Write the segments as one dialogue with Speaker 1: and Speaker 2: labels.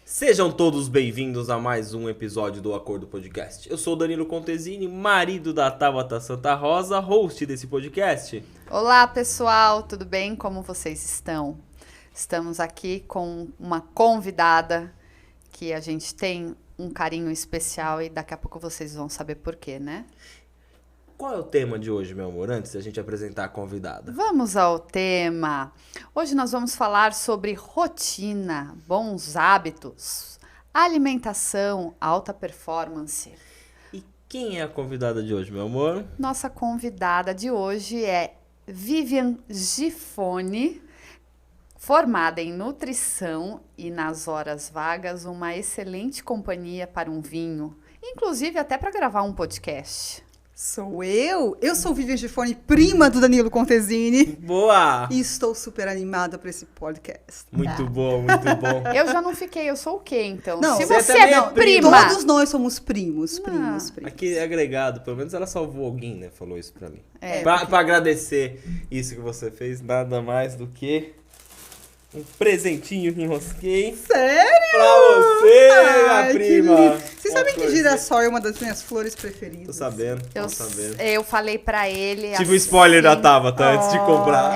Speaker 1: Sejam todos bem-vindos a mais um episódio do Acordo Podcast. Eu sou o Danilo Contesini, marido da Tabata Santa Rosa, host desse podcast.
Speaker 2: Olá, pessoal, tudo bem? Como vocês estão? Estamos aqui com uma convidada que a gente tem um carinho especial e daqui a pouco vocês vão saber por quê, né?
Speaker 1: Qual é o tema de hoje, meu amor, antes da gente apresentar a convidada?
Speaker 2: Vamos ao tema. Hoje nós vamos falar sobre rotina, bons hábitos, alimentação, alta performance.
Speaker 1: E quem é a convidada de hoje, meu amor?
Speaker 2: Nossa convidada de hoje é Vivian Gifone, formada em nutrição e nas horas vagas uma excelente companhia para um vinho, inclusive até para gravar um podcast.
Speaker 3: Sou eu? Eu sou Vivian Gifone, prima do Danilo Contesini.
Speaker 1: Boa!
Speaker 3: E estou super animada para esse podcast.
Speaker 1: Muito bom, muito bom.
Speaker 2: Eu já não fiquei, eu sou o quê, então?
Speaker 3: Não,
Speaker 2: se
Speaker 1: você
Speaker 2: você
Speaker 1: também
Speaker 2: é
Speaker 1: é prima.
Speaker 3: Todos nós somos primos.
Speaker 1: Aqui é agregado, pelo menos ela salvou alguém, né? Falou isso pra mim. Pra
Speaker 3: porque...
Speaker 1: agradecer isso que você fez, nada mais do que um presentinho que enrosquei.
Speaker 3: Sério?
Speaker 1: Pra você, minha
Speaker 3: Que
Speaker 1: prima.
Speaker 3: lindo. Vocês sabem que
Speaker 1: coisa.
Speaker 3: girassol é uma das minhas flores preferidas?
Speaker 1: Tô sabendo,
Speaker 2: Eu,
Speaker 1: tô sabendo.
Speaker 2: eu falei pra ele.
Speaker 1: Tive
Speaker 2: assim,
Speaker 1: um spoiler da Tabata antes de comprar.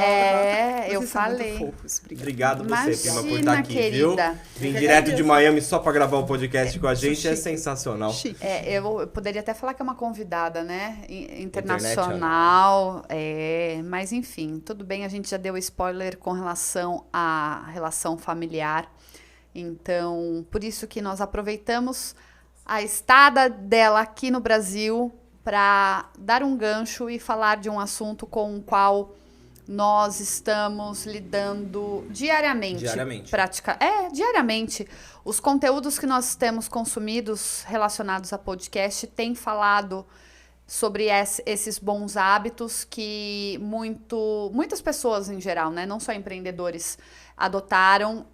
Speaker 2: Eu
Speaker 3: Vocês são muito
Speaker 2: falei.
Speaker 3: fofos,
Speaker 1: Obrigado você,
Speaker 2: Imagina,
Speaker 1: prima, por estar aqui,
Speaker 2: querida.
Speaker 1: viu? Vim direto de Miami só pra gravar o podcast com a gente, é sensacional.
Speaker 3: Chique.
Speaker 2: Eu poderia até falar que é uma convidada, né? Internacional. Mas enfim, tudo bem, a gente já deu spoiler com relação à relação familiar. Então, por isso que nós aproveitamos a estada dela aqui no Brasil para dar um gancho e falar de um assunto com o qual nós estamos lidando diariamente.
Speaker 1: Diariamente.
Speaker 2: Diariamente. Os conteúdos que nós temos consumidos relacionados a podcast têm falado sobre esses bons hábitos que muitas pessoas em geral, né, não só empreendedores, adotaram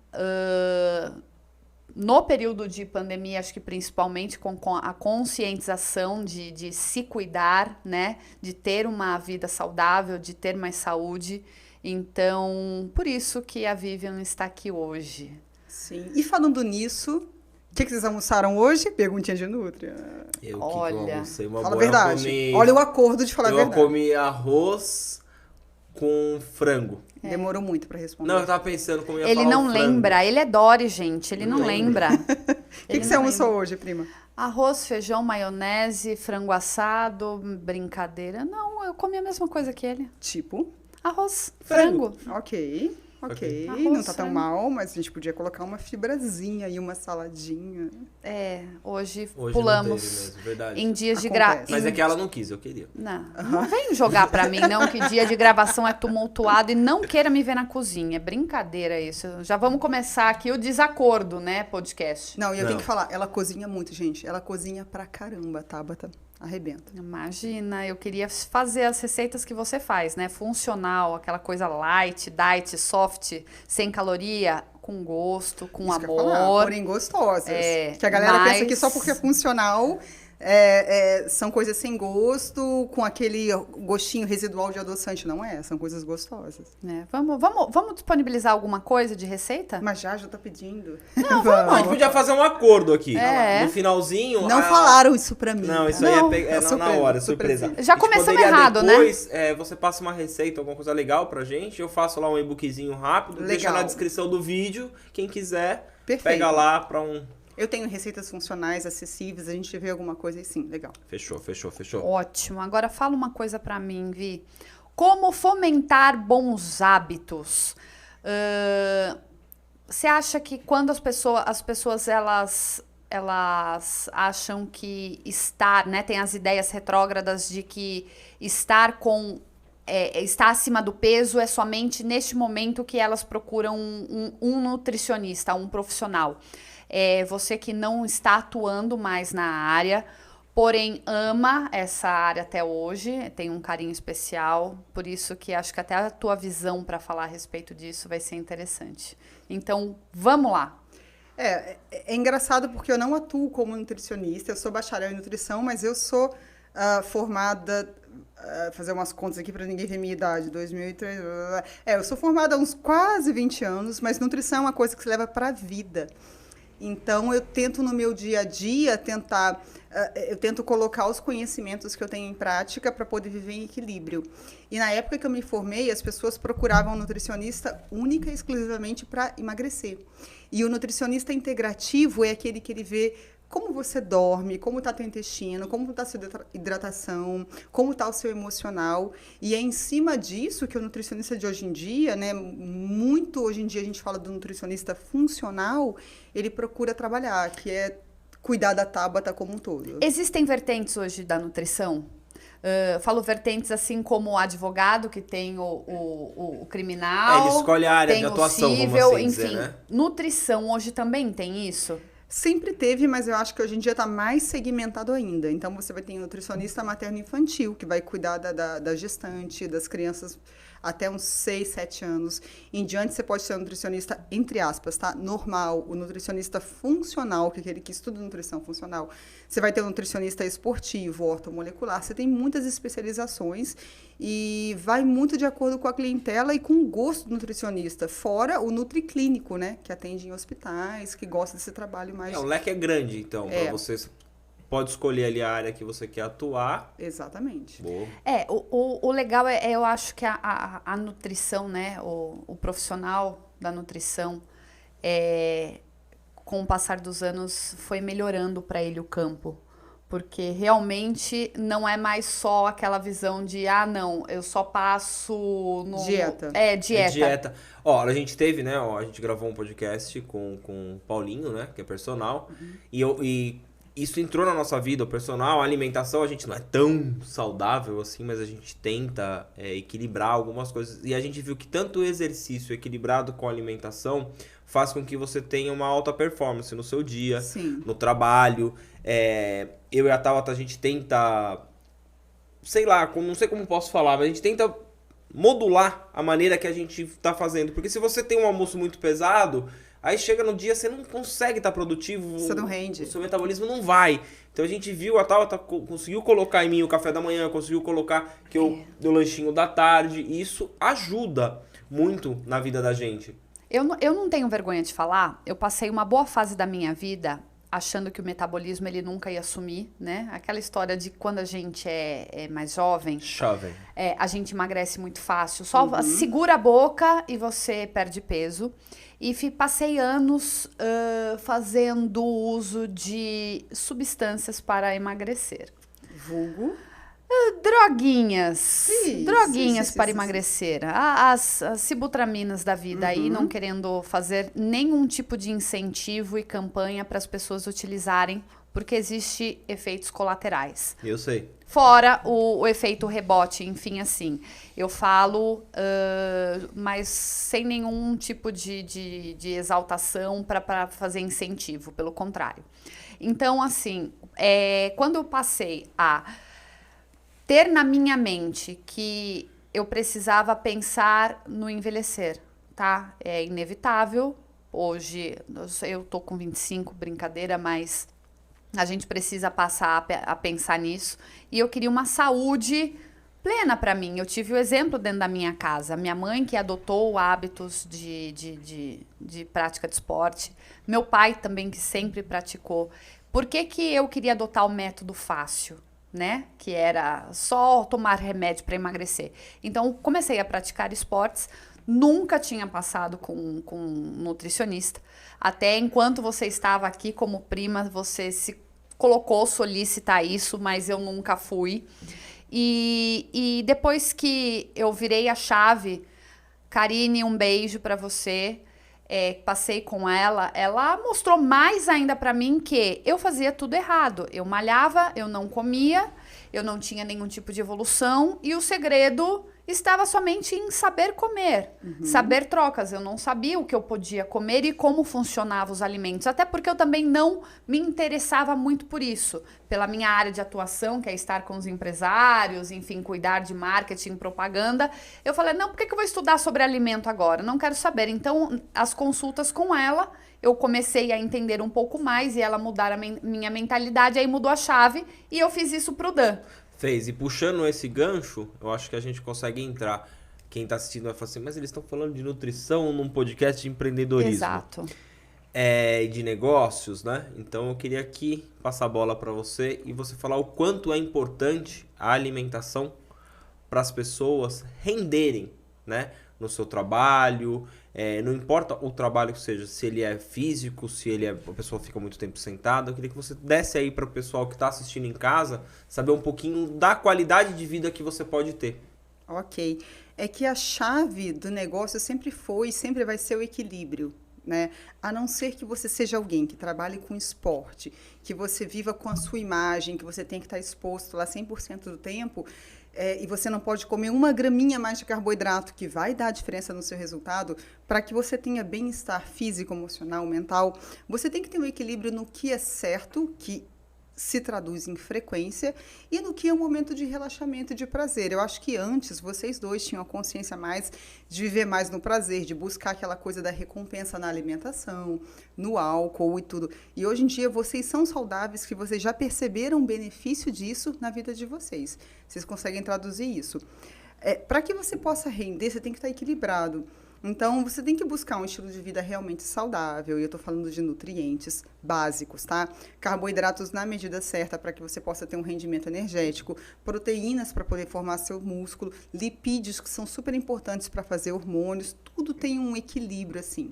Speaker 2: no período de pandemia, acho que principalmente com a conscientização de se cuidar, né? De ter uma vida saudável, de ter mais saúde. Então, por isso que a Vivian está aqui hoje.
Speaker 3: Sim. E falando nisso, o que vocês almoçaram hoje? Perguntinha de Nutria.
Speaker 1: Eu
Speaker 2: Olha,
Speaker 1: almocei uma
Speaker 3: Fala a
Speaker 1: boa,
Speaker 3: verdade. Olha o acordo de falar a
Speaker 1: eu
Speaker 3: verdade.
Speaker 1: comi arroz com frango.
Speaker 3: Demorou muito para responder.
Speaker 1: Não, eu tava pensando como ia
Speaker 2: Ele
Speaker 1: falar
Speaker 2: não
Speaker 1: o frango.
Speaker 2: lembra, ele é Dory, gente, ele não lembra.
Speaker 3: O que você almoçou hoje, prima?
Speaker 2: Arroz, feijão, maionese, frango assado, brincadeira. Não, eu comi a mesma coisa que ele.
Speaker 3: Tipo?
Speaker 2: Arroz,
Speaker 1: Frango.
Speaker 2: frango.
Speaker 3: Ok.
Speaker 2: Arroz,
Speaker 3: Não tá tão
Speaker 2: frango.
Speaker 3: mal, mas a gente podia colocar uma fibrazinha e uma saladinha.
Speaker 2: Hoje
Speaker 1: Hoje
Speaker 2: pulamos
Speaker 1: não teve mesmo, verdade.
Speaker 2: em dias de
Speaker 3: Acontece.
Speaker 2: gravação.
Speaker 1: Mas é que ela não quis, eu queria.
Speaker 2: Não vem jogar pra mim, não, que dia de gravação é tumultuado e não queira me ver na cozinha. É brincadeira isso. Já vamos começar aqui o desacordo, né, podcast.
Speaker 3: Não, e eu
Speaker 1: Não.
Speaker 3: tenho que falar, ela cozinha muito, gente. Ela cozinha pra caramba, Tabata. Arrebenta.
Speaker 2: Imagina, eu queria fazer as receitas que você faz, né? Funcional, aquela coisa light, diet, soft, sem caloria, com gosto, com
Speaker 3: Isso que eu ia falar,
Speaker 2: amor.
Speaker 3: porém gostosas. Que a galera
Speaker 2: mas-
Speaker 3: pensa que só porque é funcional são coisas sem gosto, com aquele gostinho residual de adoçante. Não é, são coisas gostosas.
Speaker 2: Né? Vamos disponibilizar alguma coisa de receita?
Speaker 3: Mas já tá pedindo.
Speaker 2: Não,
Speaker 1: Não, a gente podia fazer um acordo aqui.
Speaker 2: É.
Speaker 1: No finalzinho...
Speaker 3: Não falaram isso pra mim.
Speaker 1: Não, isso
Speaker 2: Não.
Speaker 1: aí é na
Speaker 3: Surpresa,
Speaker 1: hora,
Speaker 3: surpresa.
Speaker 1: surpresa.
Speaker 2: Já
Speaker 1: A gente
Speaker 2: começamos
Speaker 1: poderia
Speaker 2: errado, né?
Speaker 1: depois, você passa uma receita, alguma coisa legal pra gente, eu faço lá um e-bookzinho rápido, deixa
Speaker 3: Legal.
Speaker 1: na descrição do vídeo, quem quiser,
Speaker 3: Perfeito.
Speaker 1: pega lá pra um...
Speaker 3: Eu tenho receitas funcionais, acessíveis, a gente vê alguma coisa e sim, legal.
Speaker 1: Fechou.
Speaker 2: Ótimo. Agora fala uma coisa pra mim, Vi. Como fomentar bons hábitos? Você acha que quando as pessoas elas acham que estar, né, tem as ideias retrógradas de que estar acima do peso é somente neste momento que elas procuram um nutricionista, um profissional. Você que não está atuando mais na área, porém ama essa área até hoje, tem um carinho especial, por isso que acho que até a tua visão para falar a respeito disso vai ser interessante. Então, vamos lá.
Speaker 3: É engraçado porque eu não atuo como nutricionista, eu sou bacharel em nutrição, mas eu sou formada, fazer umas contas aqui para ninguém ver minha idade, 2003. Eu sou formada há uns quase 20 anos, mas nutrição é uma coisa que se leva para a vida. Então, eu tento no meu dia a dia eu tento colocar os conhecimentos que eu tenho em prática para poder viver em equilíbrio. E na época que eu me formei, as pessoas procuravam um nutricionista única e exclusivamente para emagrecer. E o nutricionista integrativo é aquele que ele vê como você dorme, como está teu intestino, como está a sua hidratação, como está o seu emocional. E é em cima disso que o nutricionista de hoje em dia, né, muito hoje em dia a gente fala do nutricionista funcional, ele procura trabalhar, que é cuidar da Tabata como um todo.
Speaker 2: Existem vertentes hoje da nutrição? Falo vertentes assim como o advogado, que tem o criminal.
Speaker 1: Ele escolhe a área
Speaker 2: tem
Speaker 1: de atuação,
Speaker 2: o civil,
Speaker 1: vamos assim
Speaker 2: enfim.
Speaker 1: dizer, né?
Speaker 2: Nutrição hoje também tem isso?
Speaker 3: Sempre teve, mas eu acho que hoje em dia está mais segmentado ainda. Então, você vai ter um nutricionista materno-infantil, que vai cuidar da gestante, das crianças até uns 6, 7 anos. Em diante, você pode ser um nutricionista, entre aspas, tá? Normal. O nutricionista funcional, que é aquele que estuda nutrição funcional. Você vai ter um nutricionista esportivo, ortomolecular. Você tem muitas especializações e vai muito de acordo com a clientela e com o gosto do nutricionista. Fora o nutriclínico, né? Que atende em hospitais, que gosta desse trabalho mais...
Speaker 1: O leque é grande, então, para você... Pode escolher ali a área que você quer atuar.
Speaker 3: Exatamente.
Speaker 1: Boa.
Speaker 2: O legal eu acho que a nutrição, né? O profissional da nutrição, com o passar dos anos, foi melhorando para ele o campo. Porque realmente não é mais só aquela visão de, não, eu só passo no...
Speaker 3: Dieta.
Speaker 2: Dieta.
Speaker 1: A gente teve, né? A gente gravou um podcast com o Paulinho, né? Que é personal. E isso entrou na nossa vida, o personal, a alimentação, a gente não é tão saudável assim, mas a gente tenta equilibrar algumas coisas. E a gente viu que tanto o exercício equilibrado com a alimentação faz com que você tenha uma alta performance no seu dia,
Speaker 3: Sim.
Speaker 1: no trabalho. Eu e a Tabata, a gente tenta, sei lá, não sei como posso falar, mas a gente tenta modular a maneira que a gente tá fazendo. Porque se você tem um almoço muito pesado... Aí chega no dia, você não consegue estar produtivo.
Speaker 3: Você não rende.
Speaker 1: O seu metabolismo não vai. Então a gente viu, a Tabata conseguiu colocar em mim o café da manhã, conseguiu colocar o lanchinho da tarde. E isso ajuda muito na vida da gente.
Speaker 2: Eu não tenho vergonha de falar. Eu passei uma boa fase da minha vida achando que o metabolismo ele nunca ia sumir, né? Aquela história de quando a gente é mais jovem.
Speaker 1: Jovem.
Speaker 2: A gente emagrece muito fácil. Só segura a boca e você perde peso. E passei anos fazendo uso de substâncias para emagrecer.
Speaker 3: Vulgo?
Speaker 2: Droguinhas. Droguinhas para emagrecer. As cibutraminas da vida aí, não querendo fazer nenhum tipo de incentivo e campanha para as pessoas utilizarem, porque existe efeitos colaterais.
Speaker 1: Eu sei.
Speaker 2: Fora o efeito rebote, enfim, assim. Eu falo, mas sem nenhum tipo de exaltação para fazer incentivo, pelo contrário. Então, assim, quando eu passei a ter na minha mente que eu precisava pensar no envelhecer, tá? É inevitável. Hoje, eu tô com 25, brincadeira, mas... A gente precisa passar a pensar nisso. E eu queria uma saúde plena para mim. Eu tive o exemplo dentro da minha casa. Minha mãe que adotou hábitos de prática de esporte. Meu pai também que sempre praticou. Por que eu queria adotar o método fácil, né? Que era só tomar remédio para emagrecer. Então, comecei a praticar esportes. Nunca tinha passado com um nutricionista. Até enquanto você estava aqui como prima, você se colocou solicitar isso, mas eu nunca fui. E depois que eu virei a chave, Karine, um beijo para você. Passei com ela mostrou mais ainda para mim que eu fazia tudo errado. Eu malhava, eu não comia, eu não tinha nenhum tipo de evolução e o segredo estava somente em saber comer, saber trocas. Eu não sabia o que eu podia comer e como funcionavam os alimentos, até porque eu também não me interessava muito por isso, pela minha área de atuação, que é estar com os empresários, enfim, cuidar de marketing, propaganda. Eu falei, não, por que eu vou estudar sobre alimento agora? Não quero saber. Então, as consultas com ela, eu comecei a entender um pouco mais e ela mudar a minha mentalidade, aí mudou a chave e eu fiz isso pro Dan.
Speaker 1: Fez. E puxando esse gancho, eu acho que a gente consegue entrar. Quem tá assistindo vai falar assim, mas eles estão falando de nutrição num podcast de empreendedorismo.
Speaker 2: Exato.
Speaker 1: De negócios, né? Então eu queria aqui passar a bola para você e você falar o quanto é importante a alimentação para as pessoas renderem, né? No seu trabalho, não importa o trabalho que seja, se ele é físico, se a pessoa fica muito tempo sentada. Eu queria que você desse aí para o pessoal que está assistindo em casa saber um pouquinho da qualidade de vida que você pode ter.
Speaker 3: Ok. É que a chave do negócio sempre foi e sempre vai ser o equilíbrio. Né? A não ser que você seja alguém que trabalhe com esporte, que você viva com a sua imagem, que você tem que estar exposto lá 100% do tempo, e você não pode comer uma graminha mais de carboidrato, que vai dar diferença no seu resultado, para que você tenha bem-estar físico, emocional, mental, você tem que ter um equilíbrio no que é certo, que se traduz em frequência, e no que é um momento de relaxamento e de prazer. Eu acho que antes vocês dois tinham a consciência mais de viver mais no prazer, de buscar aquela coisa da recompensa na alimentação, no álcool e tudo. E hoje em dia vocês são saudáveis, que vocês já perceberam o benefício disso na vida de vocês. Vocês conseguem traduzir isso. Para que você possa render, você tem que estar equilibrado. Então, você tem que buscar um estilo de vida realmente saudável, e eu estou falando de nutrientes básicos, tá? Carboidratos na medida certa para que você possa ter um rendimento energético, proteínas para poder formar seu músculo, lipídios que são super importantes para fazer hormônios, tudo tem um equilíbrio, assim.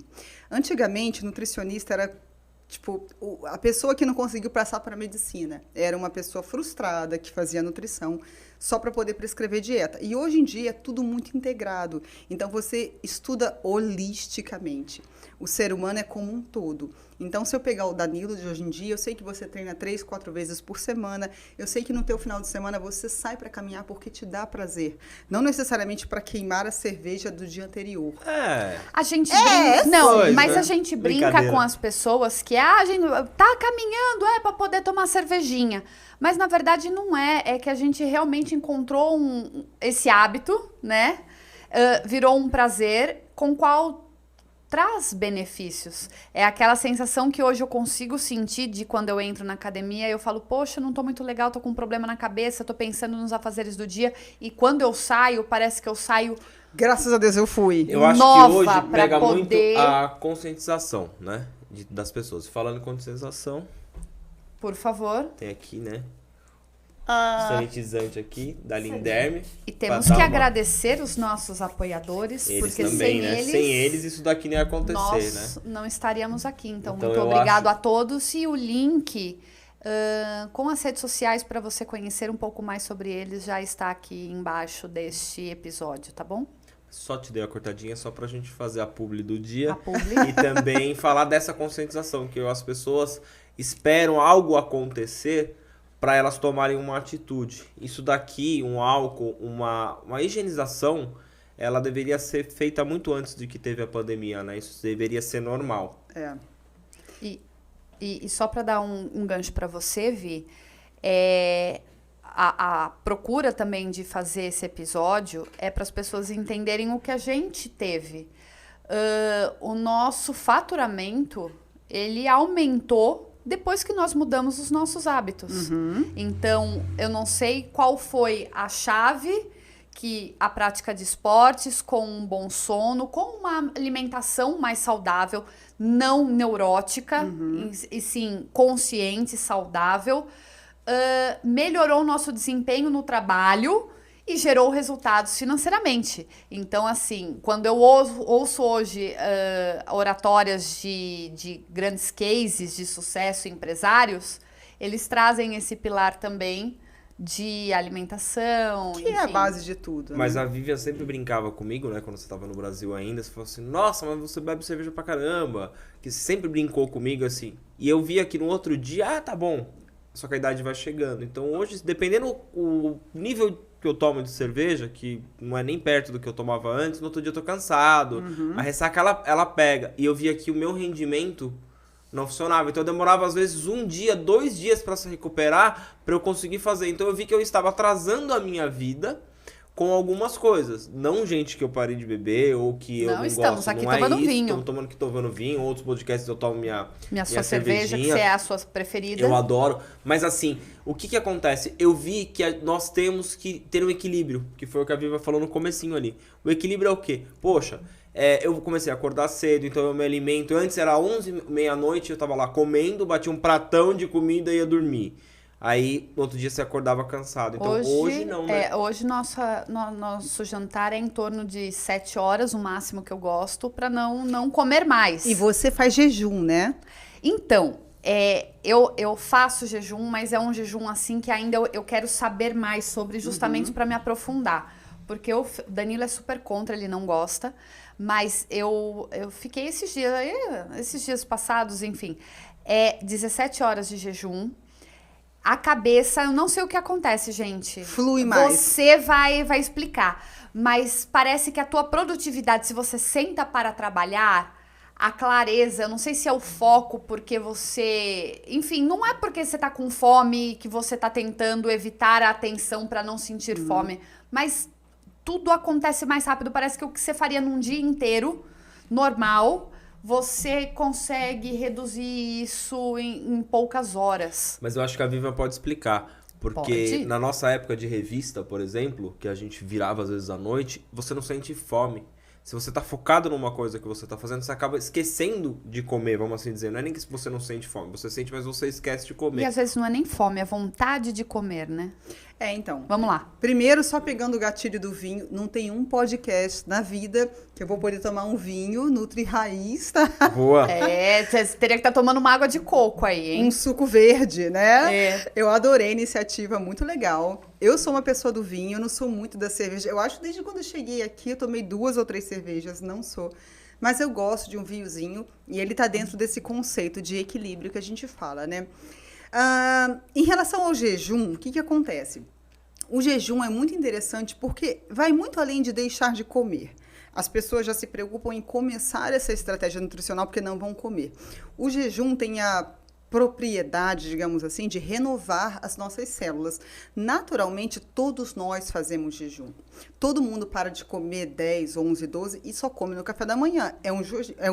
Speaker 3: Antigamente, nutricionista era tipo, a pessoa que não conseguiu passar para a medicina. Era uma pessoa frustrada que fazia nutrição só para poder prescrever dieta. E hoje em dia é tudo muito integrado. Então, você estuda holisticamente. O ser humano é como um todo. Então, se eu pegar o Danilo de hoje em dia, eu sei que você treina 3, 4 vezes por semana. Eu sei que no teu final de semana você sai para caminhar porque te dá prazer. Não necessariamente para queimar a cerveja do dia anterior.
Speaker 2: A gente brinca. Não,
Speaker 1: coisa,
Speaker 2: mas a gente brinca com as pessoas que a gente tá caminhando para poder tomar cervejinha. Mas na verdade não é. É que a gente realmente encontrou esse hábito, né? Virou um prazer com qual traz benefícios. É aquela sensação que hoje eu consigo sentir de quando eu entro na academia, eu falo, poxa, não tô muito legal, tô com um problema na cabeça, tô pensando nos afazeres do dia, e quando eu saio, parece que eu saio...
Speaker 3: Graças a Deus eu fui.
Speaker 1: Eu acho
Speaker 2: nova
Speaker 1: que hoje pega
Speaker 2: poder...
Speaker 1: muito a conscientização, né? Das pessoas. Falando em conscientização...
Speaker 2: Por favor.
Speaker 1: Tem aqui, né? Sanitizante aqui, da Linderme.
Speaker 2: E temos que agradecer os nossos apoiadores,
Speaker 1: eles
Speaker 2: porque
Speaker 1: também, né? Sem eles isso daqui não ia acontecer,
Speaker 2: nós
Speaker 1: né?
Speaker 2: não estaríamos aqui. Então
Speaker 1: Então
Speaker 2: muito
Speaker 1: eu
Speaker 2: obrigado
Speaker 1: acho-
Speaker 2: a todos. E o link com as redes sociais para você conhecer um pouco mais sobre eles já está aqui embaixo deste episódio, tá bom?
Speaker 1: Só te dei a cortadinha só pra gente fazer a publi do dia.
Speaker 2: A publi.
Speaker 1: E também falar dessa conscientização, que as pessoas esperam algo acontecer para elas tomarem uma atitude. Isso daqui, um álcool, uma higienização, ela deveria ser feita muito antes de que teve a pandemia, né? Isso deveria ser normal.
Speaker 2: E só para dar um gancho para você, Vi, a procura também de fazer esse episódio é para as pessoas entenderem o que a gente teve. O nosso faturamento, ele aumentou depois que nós mudamos os nossos hábitos. Então, eu não sei qual foi a chave que a prática de esportes, com um bom sono, com uma alimentação mais saudável, não neurótica, e sim consciente, saudável, melhorou o nosso desempenho no trabalho e gerou resultados financeiramente. Então, assim, quando eu ouço hoje oratórias de grandes cases de sucesso, empresários, eles trazem esse pilar também de alimentação.
Speaker 3: Que é a base de tudo.
Speaker 1: Mas
Speaker 3: né?
Speaker 1: a Vivian sempre brincava comigo, né? Quando você tava no Brasil ainda, você falou assim, nossa, mas você bebe cerveja pra caramba. Que você sempre brincou comigo assim. E eu vi aqui no outro dia, tá bom. Só que a idade vai chegando. Então hoje, dependendo o nível que eu tomo de cerveja, que não é nem perto do que eu tomava antes, no outro dia eu tô cansado. A ressaca, ela pega. E eu vi aqui o meu rendimento não funcionava. Então eu demorava às vezes 1 dia, 2 dias para se recuperar, para eu conseguir fazer. Então eu vi que eu estava atrasando a minha vida com algumas coisas. Não gente que eu parei de beber ou que eu não
Speaker 2: estamos
Speaker 1: gosto.
Speaker 2: aqui
Speaker 1: não
Speaker 2: tomando
Speaker 1: é isso,
Speaker 2: vinho.
Speaker 1: Estamos tomando vinho. Outros podcasts eu tomo minha
Speaker 2: sua cerveja, que você é a sua preferida.
Speaker 1: Eu adoro. Mas assim, o que acontece? Eu vi que nós temos que ter um equilíbrio, que foi o que a Viva falou no comecinho ali. O equilíbrio é o quê? Poxa, eu comecei a acordar cedo, então eu me alimento. Antes era 11, meia-noite, eu tava lá comendo, batia um pratão de comida e ia dormir. Aí, no outro dia, você acordava cansado. Então, hoje não, né?
Speaker 2: Hoje, nosso jantar é em torno de 7 horas, o máximo que eu gosto, pra não comer mais.
Speaker 3: E você faz jejum, né?
Speaker 2: Então, eu faço jejum, mas é um jejum, assim, que ainda eu quero saber mais sobre, justamente pra me aprofundar. Porque o Danilo é super contra, ele não gosta. Mas eu fiquei esses dias passados, enfim, 17 horas de jejum. A cabeça, eu não sei o que acontece, gente.
Speaker 3: Flui mais.
Speaker 2: Você vai explicar. Mas parece que a tua produtividade, se você senta para trabalhar, a clareza, eu não sei se é o foco, porque você... Enfim, não é porque você tá com fome que você tá tentando evitar a atenção para não sentir fome. Mas tudo acontece mais rápido. Parece que o que você faria num dia inteiro, normal... Você consegue reduzir isso em poucas horas.
Speaker 1: Mas eu acho que a Vivian pode explicar. Porque na nossa época de revista, por exemplo, que a gente virava às vezes à noite, você não sente fome. Se você tá focado numa coisa que você tá fazendo, você acaba esquecendo de comer, vamos assim dizer. Não é nem que você não sente fome, você sente, mas você esquece de comer.
Speaker 2: E às vezes não é nem fome, é vontade de comer, né?
Speaker 3: Então.
Speaker 2: Vamos lá.
Speaker 3: Primeiro, só pegando o gatilho do vinho, não tem um podcast na vida que eu vou poder tomar um vinho Nutri Raiz, tá?
Speaker 1: Boa.
Speaker 2: Você teria que estar tomando uma água de coco aí, hein?
Speaker 3: Um suco verde, né? Eu adorei a iniciativa, muito legal. Eu sou uma pessoa do vinho, eu não sou muito da cerveja. Eu acho que desde quando eu cheguei aqui, eu tomei 2 ou 3 cervejas, não sou. Mas eu gosto de um vinhozinho e ele tá dentro desse conceito de equilíbrio que a gente fala, né? Em relação ao jejum, o que acontece? O jejum é muito interessante porque vai muito além de deixar de comer. As pessoas já se preocupam em começar essa estratégia nutricional porque não vão comer. O jejum tem a propriedade, digamos assim, de renovar as nossas células. Naturalmente, todos nós fazemos jejum. Todo mundo para de comer 10, 11, 12 e só come no café da manhã. É um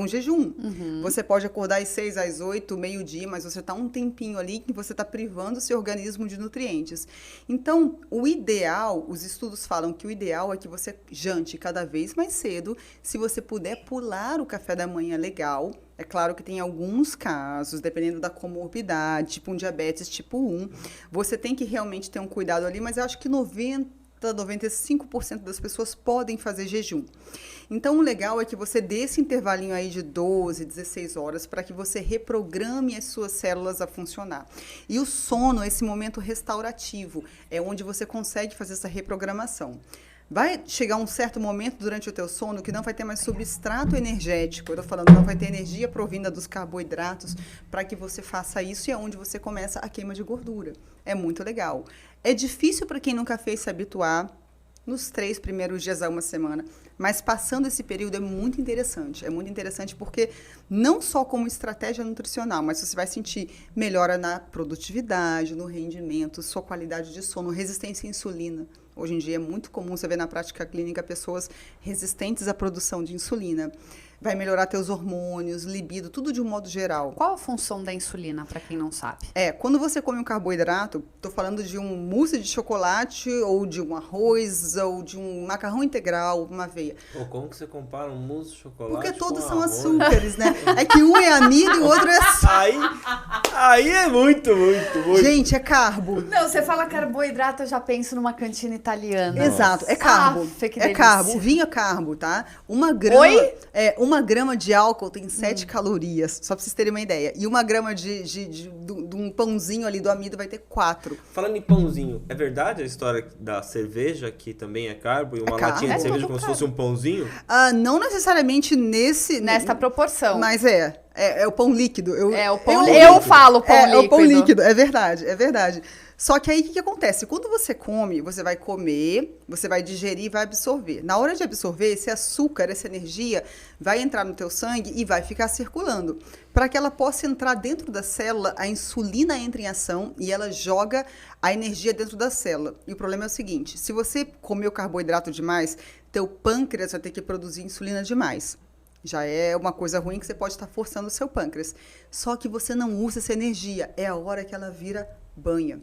Speaker 3: jejum. Você pode acordar às 6, às 8, meio-dia, mas você está um tempinho ali que você está privando o seu organismo de nutrientes. Então, o ideal, os estudos falam que o ideal é que você jante cada vez mais cedo. Se você puder pular o café da manhã, legal. É claro que tem alguns casos, dependendo da comorbidade, tipo um diabetes tipo 1, você tem que realmente ter um cuidado ali, mas eu acho que 95% das pessoas podem fazer jejum. Então, o legal é que você dê esse intervalinho aí de 12, 16 horas para que você reprograme as suas células a funcionar. E o sono, esse momento restaurativo, é onde você consegue fazer essa reprogramação. Vai chegar um certo momento durante o teu sono que não vai ter mais substrato energético. Eu tô falando, não vai ter energia provinda dos carboidratos para que você faça isso e é onde você começa a queima de gordura. É muito legal. É difícil para quem nunca fez se habituar nos 3 primeiros dias a uma semana, mas passando esse período é muito interessante. É muito interessante porque não só como estratégia nutricional, mas você vai sentir melhora na produtividade, no rendimento, sua qualidade de sono, resistência à insulina. Hoje em dia é muito comum você ver na prática clínica pessoas resistentes à produção de insulina. Vai melhorar teus hormônios, libido, tudo de um modo geral.
Speaker 2: Qual a função da insulina, para quem não sabe?
Speaker 3: Quando você come um carboidrato, tô falando de um mousse de chocolate, ou de um arroz, ou de um macarrão integral, uma aveia.
Speaker 1: Pô, como que você compara um mousse de chocolate
Speaker 3: Porque todos
Speaker 1: com
Speaker 3: são
Speaker 1: arroz?
Speaker 3: açúcares, né? É que um é amido e o outro é açúcar.
Speaker 1: Aí é muito.
Speaker 3: Gente, é carbo.
Speaker 2: Não, você fala carboidrato, eu já penso numa cantina italiana.
Speaker 3: Exato, é carbo.
Speaker 2: Que
Speaker 3: É
Speaker 2: delícia.
Speaker 3: carbo. O vinho é carbo, tá? 1 grama.
Speaker 2: Oi?
Speaker 3: 1 grama de álcool tem 7 calorias, só pra vocês terem uma ideia. E 1 grama de um pãozinho ali do amido vai ter 4.
Speaker 1: Falando em pãozinho, é verdade a história da cerveja, que também é carbo, e uma latinha de cerveja
Speaker 2: tudo
Speaker 1: como se
Speaker 2: carbo.
Speaker 1: fosse um pãozinho?
Speaker 3: Não necessariamente
Speaker 2: Nesta proporção.
Speaker 3: Mas é o pão líquido.
Speaker 2: Eu falo pão líquido.
Speaker 3: É o pão líquido, é verdade. Só que aí, o que acontece? Quando você come, você vai comer, você vai digerir e vai absorver. Na hora de absorver, esse açúcar, essa energia, vai entrar no teu sangue e vai ficar circulando. Para que ela possa entrar dentro da célula, a insulina entra em ação e ela joga a energia dentro da célula. E o problema é o seguinte, se você comeu carboidrato demais, teu pâncreas vai ter que produzir insulina demais. Já é uma coisa ruim que você pode estar forçando o seu pâncreas. Só que você não usa essa energia. É a hora que ela vira banha.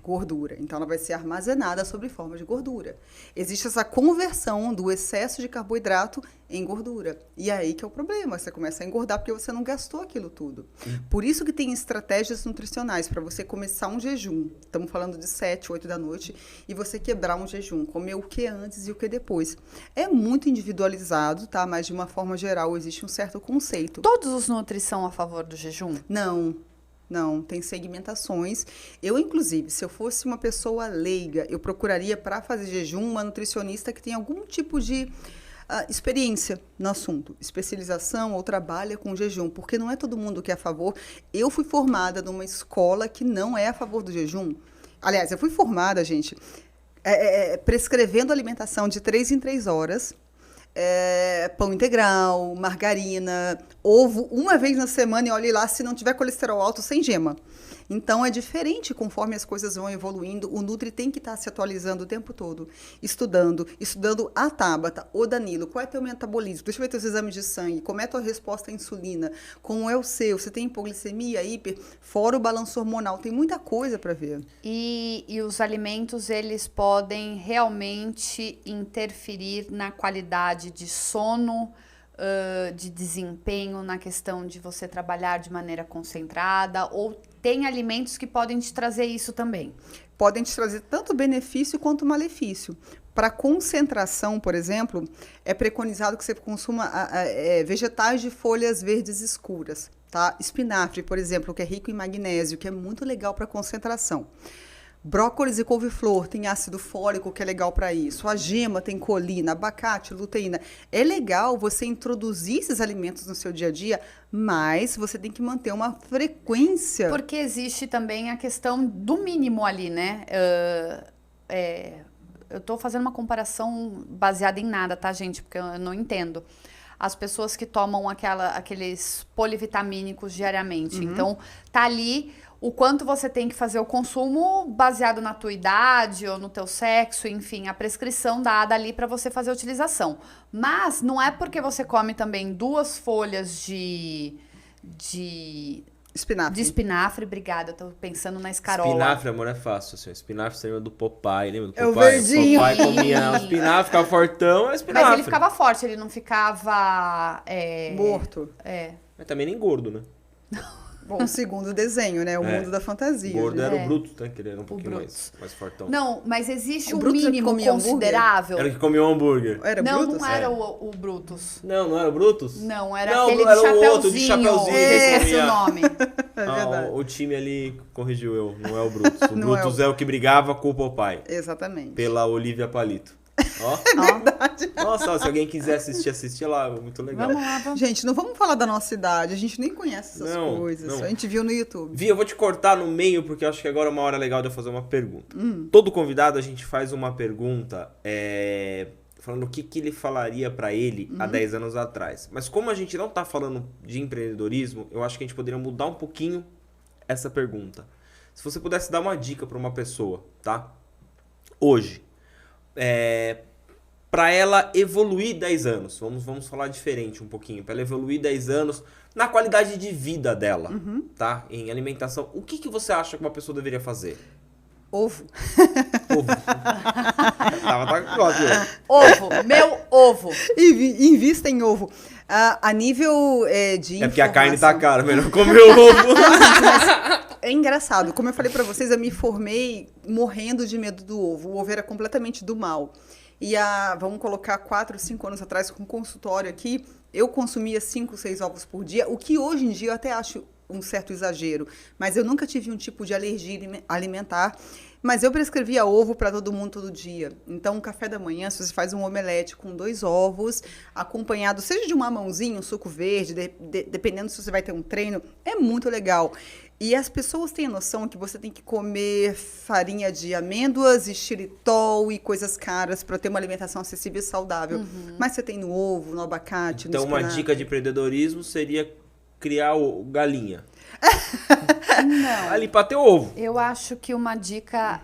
Speaker 3: Gordura. Então, ela vai ser armazenada sob forma de gordura. Existe essa conversão do excesso de carboidrato em gordura. E é aí que é o problema. Você começa a engordar porque você não gastou aquilo tudo. Por isso que tem estratégias nutricionais para você começar um jejum. Estamos falando de 7, 8 da noite e você quebrar um jejum. Comer o que antes e o que depois. É muito individualizado, tá? Mas de uma forma geral existe um certo conceito.
Speaker 2: Todos os nutri são a favor do jejum?
Speaker 3: Não, tem segmentações. Eu, inclusive, se eu fosse uma pessoa leiga, eu procuraria, para fazer jejum, uma nutricionista que tenha algum tipo de experiência no assunto, especialização ou trabalha com jejum, porque não é todo mundo que é a favor. Eu fui formada numa escola que não é a favor do jejum. Aliás, eu fui formada, gente, prescrevendo alimentação de 3 em 3 horas, pão integral, margarina, ovo, uma vez na semana e olhe lá se não tiver colesterol alto, sem gema. Então, é diferente conforme as coisas vão evoluindo. O Nutri tem que estar se atualizando o tempo todo, estudando a Tabata, o Danilo, qual é teu metabolismo, deixa eu ver teus exames de sangue, como é a tua resposta à insulina, como é o seu, você tem hipoglicemia, hiper, fora o balanço hormonal, tem muita coisa para ver.
Speaker 2: E os alimentos, eles podem realmente interferir na qualidade de sono, de desempenho, na questão de você trabalhar de maneira concentrada, ou tem alimentos que podem te trazer isso também?
Speaker 3: Podem te trazer tanto benefício quanto malefício. Para concentração, por exemplo, é preconizado que você consuma vegetais de folhas verdes escuras, tá? Espinafre, por exemplo, que é rico em magnésio, que é muito legal para concentração. Brócolis e couve-flor tem ácido fólico, que é legal para isso. A gema tem colina, abacate, luteína. É legal você introduzir esses alimentos no seu dia a dia, mas você tem que manter uma frequência.
Speaker 2: Porque existe também a questão do mínimo ali, né? Eu tô fazendo uma comparação baseada em nada, tá, gente? Porque eu não entendo. As pessoas que tomam aqueles polivitamínicos diariamente. Então, tá ali o quanto você tem que fazer o consumo baseado na tua idade ou no teu sexo, enfim, a prescrição dada ali para você fazer a utilização. Mas não é porque você come também 2 folhas de espinafre, obrigada, eu tô pensando na escarola.
Speaker 1: Espinafre, amor, é fácil, assim. Espinafre você lembra do Popeye, lembra do Popeye?
Speaker 3: É o verdinho.
Speaker 1: O Popeye comia espinafre, ficava fortão, é espinafre.
Speaker 2: Mas ele ficava forte, ele não ficava...
Speaker 3: morto.
Speaker 1: Mas também nem gordo, né?
Speaker 3: Bom, segundo o desenho, né? O mundo da fantasia.
Speaker 1: Gordo era
Speaker 2: É.
Speaker 1: o Brutus, né? Que ele era um pouquinho mais fortão.
Speaker 2: Não, mas existe
Speaker 3: O
Speaker 2: um
Speaker 3: Brutus
Speaker 2: mínimo
Speaker 3: comia
Speaker 2: considerável.
Speaker 1: Era o que comia um hambúrguer.
Speaker 3: Era
Speaker 2: Não,
Speaker 3: Brutus?
Speaker 2: não era o Brutus.
Speaker 1: Não era o Brutus?
Speaker 2: Não, era
Speaker 1: Não,
Speaker 2: aquele
Speaker 1: era
Speaker 2: de
Speaker 1: o
Speaker 2: chapeuzinho.
Speaker 1: outro de chapeuzinho que
Speaker 2: Esqueci
Speaker 1: comia.
Speaker 2: o nome.
Speaker 3: É verdade.
Speaker 1: O time ali corrigiu eu, não é o Brutus. O
Speaker 3: Não é
Speaker 1: Brutus é o que brigava com o Popeye.
Speaker 3: Exatamente.
Speaker 1: Pela Olivia Palito. Ó.
Speaker 3: Verdade.
Speaker 1: Nossa, se alguém quiser assistir lá, muito legal.
Speaker 2: Vamos lá, vamos.
Speaker 3: Gente, não vamos falar da nossa idade. A gente nem conhece essas
Speaker 1: Não,
Speaker 3: coisas.
Speaker 1: não.
Speaker 3: A gente viu no YouTube.
Speaker 1: Vi, eu vou te cortar no meio, porque eu acho que agora é uma hora legal de eu fazer uma pergunta. Todo convidado, a gente faz uma pergunta falando o que ele falaria pra ele há 10 anos atrás. Mas como a gente não tá falando de empreendedorismo, eu acho que a gente poderia mudar um pouquinho essa pergunta. Se você pudesse dar uma dica pra uma pessoa, tá? Hoje, para ela evoluir 10 anos, vamos falar diferente um pouquinho, para ela evoluir 10 anos na qualidade de vida dela, tá? Em alimentação, o que você acha que uma pessoa deveria fazer?
Speaker 3: Ovo.
Speaker 1: Ovo. Tava quase.
Speaker 2: Ovo, meu ovo.
Speaker 3: Invista em ovo. A nível de
Speaker 1: É porque a carne tá
Speaker 3: informação-
Speaker 1: cara, melhor comer o ovo.
Speaker 3: É engraçado. Como eu falei pra vocês, eu me formei morrendo de medo do ovo. O ovo era completamente do mal. E vamos colocar 4, 5 anos atrás, com um consultório aqui, eu consumia 5, 6 ovos por dia, o que hoje em dia eu até acho um certo exagero, mas eu nunca tive um tipo de alergia alimentar. Mas eu prescrevia ovo para todo mundo todo dia. Então, um café da manhã, se você faz um omelete com 2 ovos, acompanhado, seja de um mamãozinho, um suco verde, dependendo se você vai ter um treino, é muito legal. E as pessoas têm a noção que você tem que comer farinha de amêndoas e xilitol e coisas caras para ter uma alimentação acessível e saudável. Mas você tem no ovo, no abacate,
Speaker 1: Então,
Speaker 3: no
Speaker 1: uma
Speaker 3: espinafre.
Speaker 1: dica de empreendedorismo seria criar galinha.
Speaker 2: Não.
Speaker 1: Ali para ter ovo.
Speaker 2: Eu acho que uma dica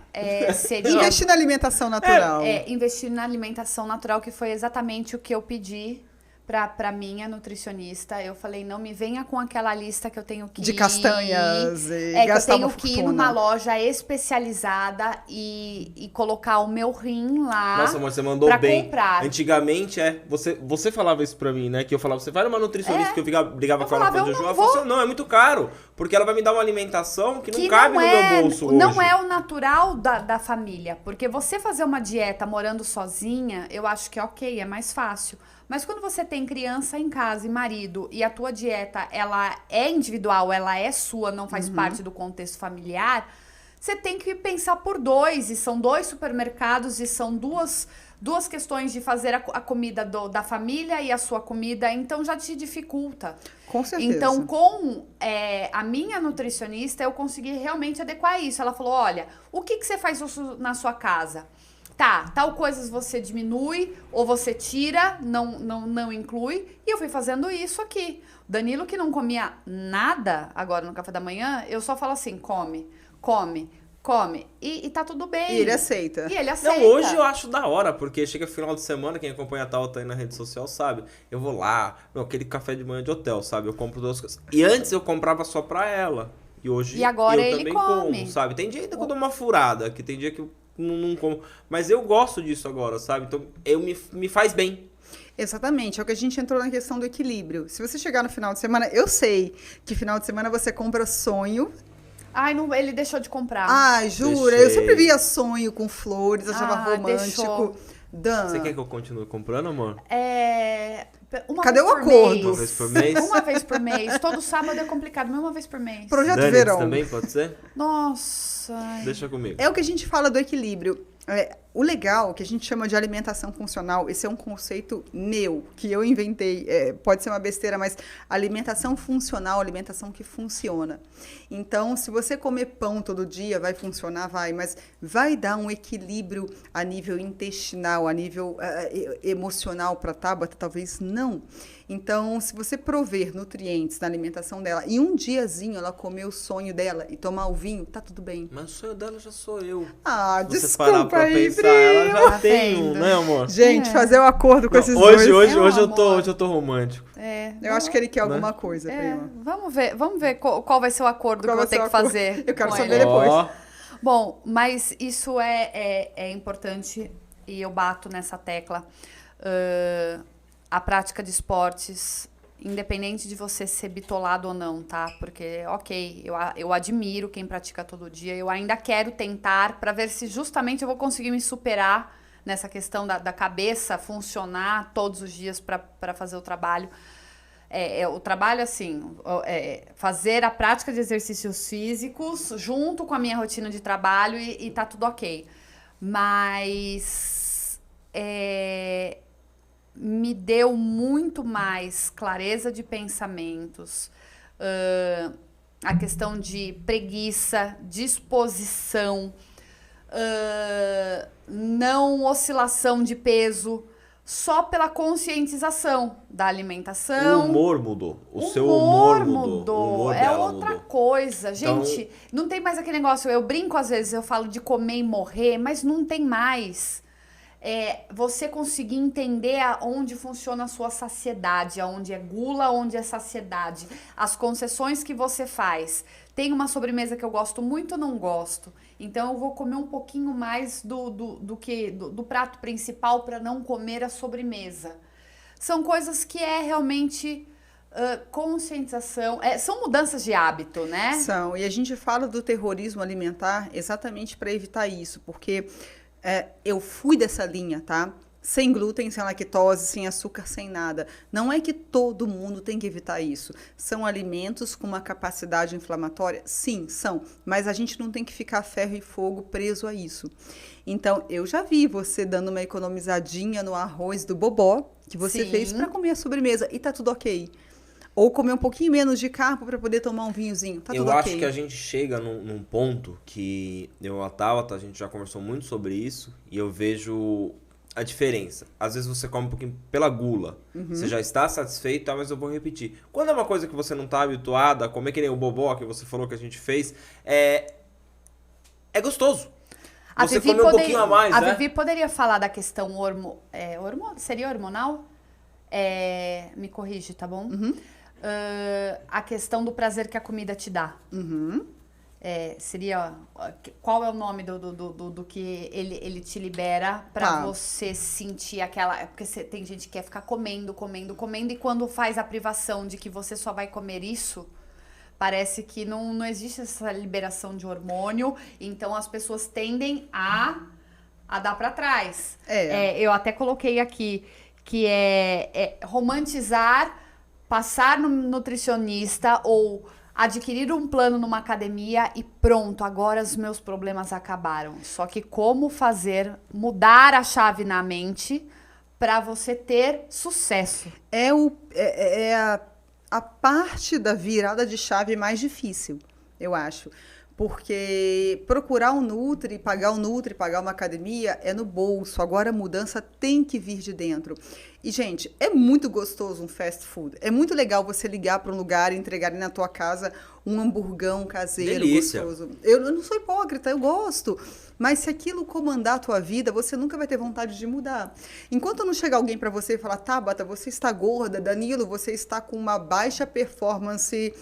Speaker 2: seria
Speaker 3: Investir na alimentação natural.
Speaker 2: investir na alimentação natural, que foi exatamente o que eu pedi pra minha nutricionista. Eu falei, não me venha com aquela lista que eu tenho que
Speaker 3: De castanhas e
Speaker 2: que eu
Speaker 3: gastar
Speaker 2: tenho
Speaker 3: uma
Speaker 2: que ir
Speaker 3: fortuna.
Speaker 2: numa loja especializada e colocar o meu rim lá.
Speaker 1: Nossa, amor, você mandou
Speaker 2: pra
Speaker 1: bem.
Speaker 2: comprar.
Speaker 1: Antigamente, você falava isso pra mim, né? Que eu falava, você vai numa nutricionista, que eu brigava
Speaker 2: Eu
Speaker 1: com ela
Speaker 2: falava,
Speaker 1: quando
Speaker 2: eu
Speaker 1: eu
Speaker 2: não
Speaker 1: ela falou assim, não, é muito caro, porque ela vai me dar uma alimentação que não
Speaker 2: Que
Speaker 1: cabe no meu bolso hoje.
Speaker 2: não é o natural da família. Porque você fazer uma dieta morando sozinha, eu acho que é ok, é mais fácil. Mas quando você tem criança em casa e marido, e a tua dieta, ela é individual, ela é sua, não faz parte do contexto familiar, você tem que pensar por 2, e são 2 supermercados, e são duas questões de fazer a comida da família e a sua comida, então já te dificulta.
Speaker 3: Com certeza.
Speaker 2: Então, com a minha nutricionista, eu consegui realmente adequar isso. Ela falou, olha, o que você faz na sua casa? Tá, tal coisas você diminui ou você tira, não inclui. E eu fui fazendo isso aqui. O Danilo, que não comia nada agora no café da manhã, eu só falo assim, come. E tá tudo bem.
Speaker 3: E ele aceita.
Speaker 2: E ele aceita.
Speaker 1: Não, hoje eu acho da hora, porque chega final de semana, quem acompanha a Tauta aí na rede social sabe, eu vou lá, aquele café de manhã de hotel, sabe? Eu compro 2 coisas. E antes eu comprava só pra ela. E hoje
Speaker 2: E agora
Speaker 1: eu
Speaker 2: ele
Speaker 1: também
Speaker 2: come.
Speaker 1: como, sabe? Tem dia que eu dou uma furada, que tem dia que eu não como. Mas eu gosto disso agora, sabe? Então me faz bem.
Speaker 3: Exatamente, é o que a gente entrou na questão do equilíbrio. Se você chegar no final de semana, eu sei que final de semana você compra sonho.
Speaker 2: Ai, não, ele deixou de comprar.
Speaker 3: Ai, jura?
Speaker 1: Deixei.
Speaker 3: Eu sempre via sonho com flores, achava romântico.
Speaker 2: deixou.
Speaker 3: Dan.
Speaker 1: Você quer que eu continue comprando, amor?
Speaker 3: Cadê
Speaker 2: vez
Speaker 3: o
Speaker 2: por
Speaker 3: acordo?
Speaker 1: Uma vez por mês?
Speaker 2: Uma vez por mês. Todo sábado é complicado, mas uma vez por mês.
Speaker 3: Projeto
Speaker 1: Danitz
Speaker 3: verão.
Speaker 1: também, pode ser?
Speaker 2: Nossa.
Speaker 1: Deixa comigo.
Speaker 3: É o que a gente fala do equilíbrio. O legal, que a gente chama de alimentação funcional, esse é um conceito meu, que eu inventei. Pode ser uma besteira, mas alimentação funcional, alimentação que funciona. Então, se você comer pão todo dia, vai funcionar? Vai, mas vai dar um equilíbrio a nível intestinal, a nível emocional para a Tabata? Talvez não. Então, se você prover nutrientes na alimentação dela e um diazinho ela comer o sonho dela e tomar o vinho, tá tudo bem.
Speaker 1: Mas o sonho dela já sou eu.
Speaker 3: Ah,
Speaker 1: Se você
Speaker 3: desculpa
Speaker 1: parar pra
Speaker 3: aí,
Speaker 1: pensar,
Speaker 3: Pri.
Speaker 1: ela já
Speaker 2: Tá
Speaker 1: tem um,
Speaker 2: vendo?
Speaker 1: né, amor?
Speaker 3: Gente, fazer o acordo com
Speaker 1: Não,
Speaker 3: esses
Speaker 1: hoje,
Speaker 3: dois.
Speaker 1: hoje
Speaker 2: amor.
Speaker 1: eu tô romântico.
Speaker 3: Eu acho que ele quer
Speaker 1: Né?
Speaker 3: alguma coisa, prima.
Speaker 2: Vamos ver qual vai ser o acordo
Speaker 3: Qual
Speaker 2: que eu
Speaker 3: vai
Speaker 2: vou ter
Speaker 3: ser
Speaker 2: que
Speaker 3: o acordo?
Speaker 2: fazer.
Speaker 3: Eu quero
Speaker 2: com
Speaker 3: saber
Speaker 2: ele.
Speaker 3: depois.
Speaker 1: Ó,
Speaker 2: Bom, mas isso é importante e eu bato nessa tecla. A prática de esportes, independente de você ser bitolado ou não, tá? Porque, ok, eu admiro quem pratica todo dia. Eu ainda quero tentar para ver se justamente eu vou conseguir me superar nessa questão da cabeça funcionar todos os dias para fazer o trabalho. O trabalho, assim, fazer a prática de exercícios físicos junto com a minha rotina de trabalho e tá tudo ok. Mas me deu muito mais clareza de pensamentos, a questão de preguiça, disposição, não oscilação de peso, só pela conscientização da alimentação.
Speaker 1: o humor mudou. O seu humor mudou. O humor
Speaker 2: É
Speaker 1: dela
Speaker 2: outra
Speaker 1: mudou.
Speaker 2: coisa.
Speaker 1: Então-
Speaker 2: Gente, não tem mais aquele negócio, eu brinco às vezes, eu falo de comer e morrer, mas não tem mais. Você conseguir entender onde funciona a sua saciedade, onde é gula, onde é saciedade, as concessões que você faz. Tem uma sobremesa que eu gosto muito ou não gosto, então eu vou comer um pouquinho mais do prato principal para não comer a sobremesa. São coisas que realmente conscientização, são mudanças de hábito, né?
Speaker 3: São. E a gente fala do terrorismo alimentar exatamente para evitar isso, porque eu fui dessa linha, tá? sem glúten, sem lactose, sem açúcar, sem nada. Não é que todo mundo tem que evitar isso. São alimentos com uma capacidade inflamatória? Sim, são. Mas a gente não tem que ficar ferro e fogo preso a isso. Então, eu já vi você dando uma economizadinha no arroz do bobó que você
Speaker 2: Sim.
Speaker 3: fez para comer a sobremesa e tá tudo ok. Ou comer um pouquinho menos de carbo para poder tomar um vinhozinho. Tá tudo
Speaker 1: Eu
Speaker 3: ok.
Speaker 1: acho que a gente chega num ponto que eu e a Tabata, a gente já conversou muito sobre isso, e eu vejo a diferença. Às vezes você come um pouquinho pela gula. Você já está satisfeito, mas eu vou repetir. Quando é uma coisa que você não está habituada a comer, que nem o bobó que você falou que a gente fez, é gostoso. Você come um pouquinho a mais, né?
Speaker 2: A Vivi poderia falar da questão seria hormonal? Me corrige, tá bom? A questão do prazer que a comida te dá. Seria... Qual é o nome do que ele te libera pra você sentir aquela... Porque tem gente que quer ficar comendo, e quando faz a privação de que você só vai comer isso, parece que não existe essa liberação de hormônio, então as pessoas tendem a dar pra trás. Eu até coloquei aqui que é romantizar, passar no nutricionista ou adquirir um plano numa academia e pronto, agora os meus problemas acabaram. Só que como mudar a chave na mente para você ter sucesso?
Speaker 3: A parte da virada de chave mais difícil, eu acho. Porque procurar um Nutri, pagar uma academia é no bolso. Agora a mudança tem que vir de dentro. E, gente, é muito gostoso um fast food. É muito legal você ligar para um lugar e entregarem na tua casa um hamburgão caseiro.
Speaker 1: Delícia.
Speaker 3: Gostoso. Eu não sou hipócrita, eu gosto. Mas se aquilo comandar a tua vida, você nunca vai ter vontade de mudar. Enquanto não chegar alguém para você e falar, Tabata, você está gorda, Danilo, você está com uma baixa performance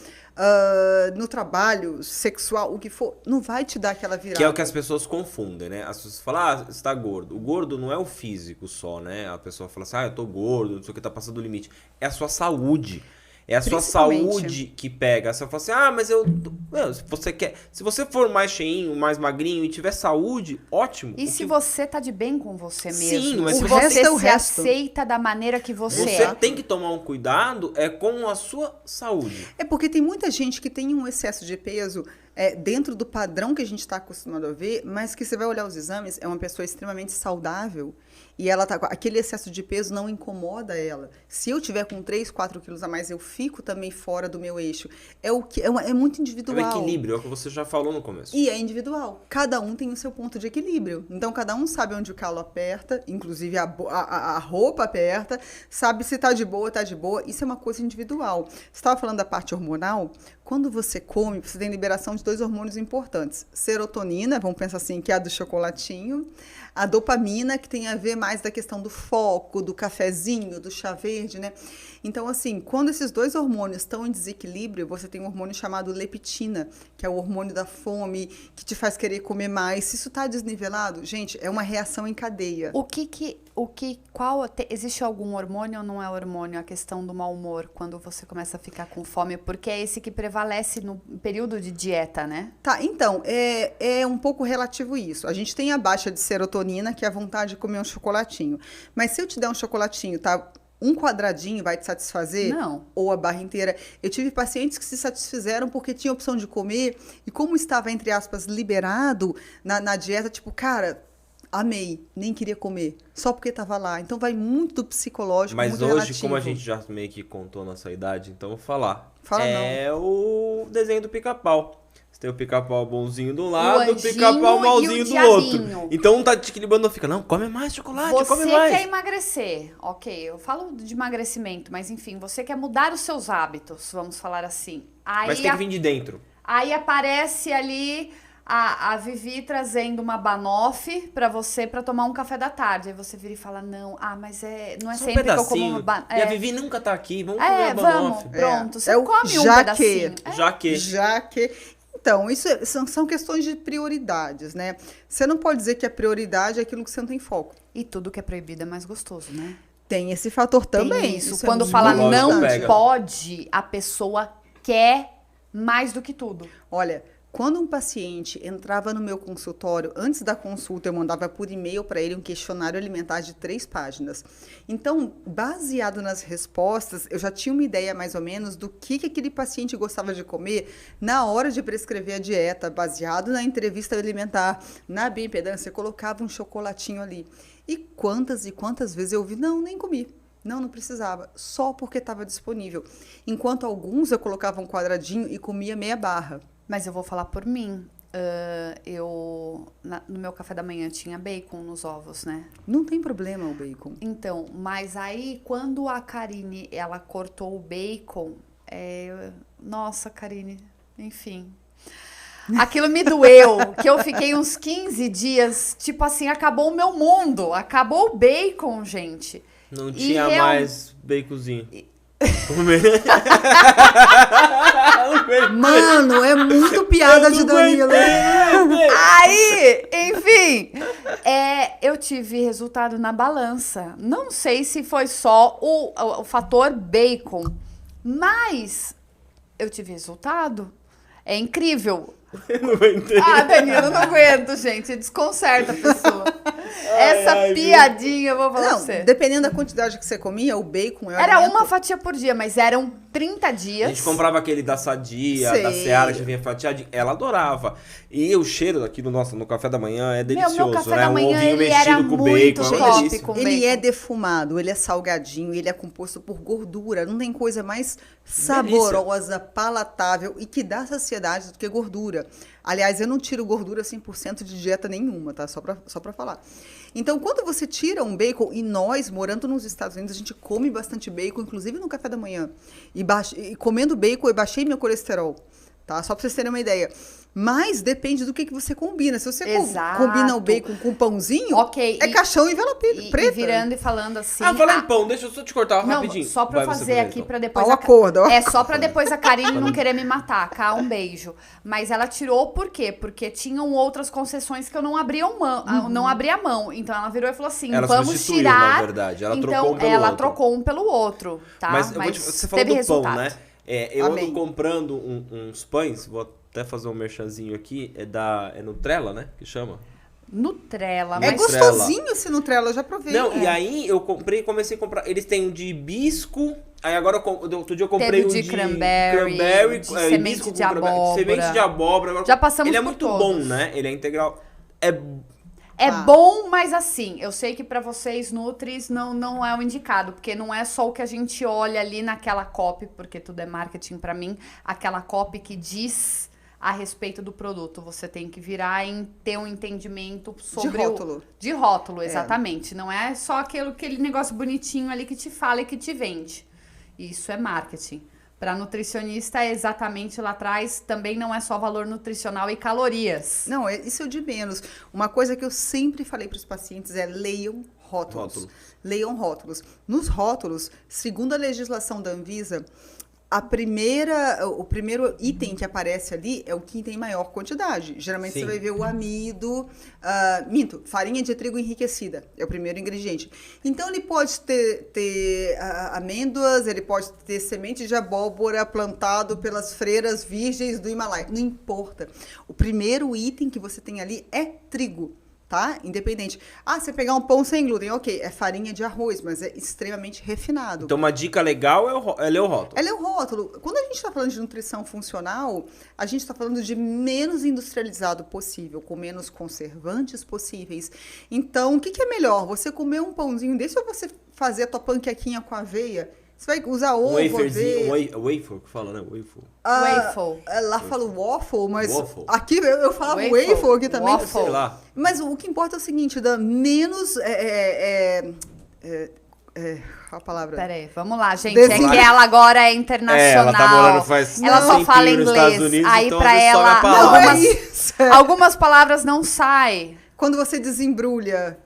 Speaker 3: no trabalho, sexual, o que for, não vai te dar aquela virada.
Speaker 1: Que é o que as pessoas confundem, né? As pessoas falam, você tá gordo. O gordo não é o físico só, né? A pessoa fala assim, eu tô gordo, não sei o que, tá passando do limite. É a sua saúde. É a sua saúde que pega. Você fala assim, mas se você for mais cheinho, mais magrinho e tiver saúde, ótimo.
Speaker 2: E se você tá de bem com você mesmo?
Speaker 1: Sim, mas
Speaker 2: se
Speaker 1: se
Speaker 2: você
Speaker 3: o
Speaker 2: se
Speaker 3: resto.
Speaker 2: aceita da maneira que você
Speaker 1: Você
Speaker 2: é.
Speaker 1: tem que tomar um cuidado com a sua saúde.
Speaker 3: É porque tem muita gente que tem um excesso de peso dentro do padrão que a gente está acostumado a ver, mas que você vai olhar os exames, é uma pessoa extremamente saudável e ela tá, aquele excesso de peso não incomoda ela. Se eu tiver com 3, 4 quilos a mais, eu fico também fora do meu eixo. É muito individual.
Speaker 1: É o equilíbrio, é o que você já falou no começo.
Speaker 3: E é individual. Cada um tem o seu ponto de equilíbrio. Então, cada um sabe onde o calo aperta, inclusive a roupa aperta, sabe se tá de boa, tá de boa. Isso é uma coisa individual. Você estava falando da parte hormonal. Quando você come, você tem liberação de 2 hormônios importantes. Serotonina, vamos pensar assim, que é a do chocolatinho. A dopamina, que tem a ver mais da questão do foco, do cafezinho, do chá verde, né? Então, assim, quando esses 2 hormônios estão em desequilíbrio, você tem um hormônio chamado leptina, que é o hormônio da fome, que te faz querer comer mais. Se isso está desnivelado, gente, é uma reação em cadeia.
Speaker 2: Existe algum hormônio ou não é hormônio? A questão do mau humor, quando você começa a ficar com fome, porque é esse que prevalece no período de dieta, né?
Speaker 3: Tá, então, é um pouco relativo isso. A gente tem a baixa de serotonina, que é a vontade de comer um chocolatinho. Mas se eu te der um chocolatinho, tá? Um quadradinho vai te satisfazer?
Speaker 2: Não.
Speaker 3: Ou a barra inteira? Eu tive pacientes que se satisfizeram porque tinha a opção de comer e como estava, entre aspas, liberado na dieta, tipo, cara, amei, nem queria comer, só porque estava lá. Então vai muito do psicológico,
Speaker 1: mas
Speaker 3: muito
Speaker 1: hoje,
Speaker 3: relativo.
Speaker 1: como a gente já meio que contou nossa idade, então eu vou falar.
Speaker 3: Fala
Speaker 1: o desenho do pica-pau. Você tem o pica-pau bonzinho do lado, o
Speaker 2: anjinho
Speaker 1: pica-pau
Speaker 2: e
Speaker 1: malzinho
Speaker 2: o
Speaker 1: do outro.
Speaker 2: diabinho.
Speaker 1: Então um tá te equilibrando, fica, não, come mais chocolate, come mais.
Speaker 2: Você quer emagrecer, ok, eu falo de emagrecimento, mas enfim, você quer mudar os seus hábitos, vamos falar assim. Aí
Speaker 1: Mas tem que vir de dentro.
Speaker 2: Aí aparece ali a Vivi trazendo uma banoffee pra você pra tomar um café da tarde. Aí você vira e fala, não mas não é
Speaker 1: Só
Speaker 2: sempre
Speaker 1: um
Speaker 2: que eu como uma
Speaker 1: pedacinho. E a Vivi nunca tá aqui, vamos comer a banoffee.
Speaker 2: Pronto, você
Speaker 3: É o
Speaker 2: come um
Speaker 3: já
Speaker 2: pedacinho.
Speaker 1: Já que.
Speaker 3: Então, isso são questões de prioridades, né? Você não pode dizer que a prioridade é aquilo que você não tem foco.
Speaker 2: E tudo que é proibido é mais gostoso, né?
Speaker 3: Tem esse fator também.
Speaker 2: Tem isso.
Speaker 3: Isso é
Speaker 2: Quando
Speaker 3: muito
Speaker 2: fala
Speaker 1: importante.
Speaker 2: não
Speaker 1: Pega.
Speaker 2: pode, a pessoa quer mais do que tudo.
Speaker 3: Olha, Quando um paciente entrava no meu consultório, antes da consulta eu mandava por e-mail para ele um questionário alimentar de 3 páginas. Então, baseado nas respostas, eu já tinha uma ideia mais ou menos do que aquele paciente gostava de comer na hora de prescrever a dieta, baseado na entrevista alimentar, na bioimpedância, eu colocava um chocolatinho ali. E quantas vezes eu ouvi, não, nem comi. Não precisava, só porque estava disponível. Enquanto alguns eu colocava um quadradinho e comia meia barra.
Speaker 2: Mas eu vou falar por mim. No meu café da manhã tinha bacon nos ovos, né?
Speaker 3: Não tem problema o bacon.
Speaker 2: Então, mas aí quando a Karine, ela cortou o bacon, nossa, Karine, enfim. Aquilo me doeu, que eu fiquei uns 15 dias, tipo assim, acabou o meu mundo, acabou o bacon, gente.
Speaker 1: Não tinha mais baconzinho.
Speaker 3: Mano, é muito piada de Danilo.
Speaker 2: Aí, enfim, eu tive resultado na balança. Não sei se foi só o fator bacon, mas eu tive resultado. É incrível.
Speaker 1: Não vai entender.
Speaker 2: Danilo, eu não aguento, gente. Desconcerta a pessoa. Essa piadinha, eu vou falar pra você.
Speaker 3: Dependendo da quantidade que você comia, o bacon
Speaker 2: era uma fatia por dia, mas eram 30 dias.
Speaker 1: A gente comprava aquele da Sadia, da Seara, que já vinha fatiado. Ela adorava. E o cheiro daquilo, nossa, no café da manhã é delicioso,
Speaker 2: meu café
Speaker 1: né?
Speaker 2: da manhã,
Speaker 1: Um ovinho
Speaker 2: ele
Speaker 1: mexido
Speaker 2: era
Speaker 1: com
Speaker 2: muito
Speaker 1: bacon.
Speaker 2: top com
Speaker 3: Ele
Speaker 2: bacon.
Speaker 3: é defumado, ele é salgadinho, ele é composto por gordura. Não tem coisa mais saborosa, palatável e que dá saciedade do que gordura. Aliás, eu não tiro gordura 100% de dieta nenhuma, tá? Só pra falar. Então, quando você tira um bacon, e nós, morando nos Estados Unidos, a gente come bastante bacon, inclusive no café da manhã. E comendo bacon, eu baixei meu colesterol, tá? Só pra vocês terem uma ideia. Mas depende do que você combina. Se você combina o bacon com pãozinho, é caixão e vela preta.
Speaker 2: E virando e falando assim...
Speaker 1: Falar em pão, deixa eu só te cortar rapidinho.
Speaker 2: Só pra eu fazer aqui pra depois... Só pra depois a Karine não querer me matar, Cá, um beijo. Mas ela tirou por quê? Porque tinham outras concessões que eu não abria mão. Então ela virou e falou assim,
Speaker 1: ela
Speaker 2: vamos tirar...
Speaker 1: na verdade. Ela
Speaker 2: então,
Speaker 1: trocou um pelo outro.
Speaker 2: Ela trocou um pelo outro, tá?
Speaker 1: Mas você falou do
Speaker 2: resultado.
Speaker 1: pão, né? Eu ando comprando uns pães, vou até fazer um merchanzinho aqui, é Nutrela, né? Que chama?
Speaker 2: Nutrela.
Speaker 3: É gostosinho esse Nutrela, eu já provei.
Speaker 1: Não, e aí eu comecei a comprar, eles têm um de hibisco, aí agora outro dia eu comprei
Speaker 2: de cranberry, de semente de abóbora.
Speaker 1: Semente de abóbora. Agora,
Speaker 2: já passamos
Speaker 1: ele é
Speaker 2: por
Speaker 1: muito
Speaker 2: todos.
Speaker 1: bom, né? Ele é integral.
Speaker 2: É bom, mas assim, eu sei que pra vocês, Nutris, não é o indicado, porque não é só o que a gente olha ali naquela copy, porque tudo é marketing pra mim, aquela copy que diz a respeito do produto. Você tem que virar em ter um entendimento sobre de rótulo, exatamente. Não é só aquele negócio bonitinho ali que te fala e que te vende. Isso é marketing. Para nutricionista, é exatamente lá atrás, também não é só valor nutricional e calorias.
Speaker 3: Não, isso é o de menos. Uma coisa que eu sempre falei para os pacientes é leiam rótulos. Leiam rótulos. Nos rótulos, segundo a legislação da Anvisa, o primeiro item que aparece ali é o que tem maior quantidade. Geralmente você vai ver o amido, farinha de trigo enriquecida, é o primeiro ingrediente. Então ele pode ter amêndoas, ele pode ter semente de abóbora plantado pelas freiras virgens do Himalaia, não importa. O primeiro item que você tem ali é trigo. Tá? Independente. Você pegar um pão sem glúten, ok, é farinha de arroz, mas é extremamente refinado.
Speaker 1: Então, uma dica legal é ler o rótulo.
Speaker 3: É ler o rótulo. Quando a gente está falando de nutrição funcional, a gente está falando de menos industrializado possível, com menos conservantes possíveis. Então, o que é melhor? Você comer um pãozinho desse ou você fazer a tua panquequinha com aveia? Você vai usar ovo, aveia...
Speaker 1: Waffle, que fala, né? Waffle.
Speaker 2: Waffle.
Speaker 3: Lá fala waffle, mas
Speaker 1: waffle.
Speaker 3: Aqui eu falava waffle aqui também.
Speaker 2: Waffle.
Speaker 1: Sei lá.
Speaker 3: Mas o que importa é o seguinte, dá menos... a palavra...
Speaker 2: Peraí, vamos lá, gente. É que ela agora é internacional.
Speaker 1: Ela tá morando faz
Speaker 2: ela só fala inglês.
Speaker 1: Unidos,
Speaker 2: aí
Speaker 1: então
Speaker 2: pra ela algumas palavras não saem.
Speaker 3: Quando você desembrulha...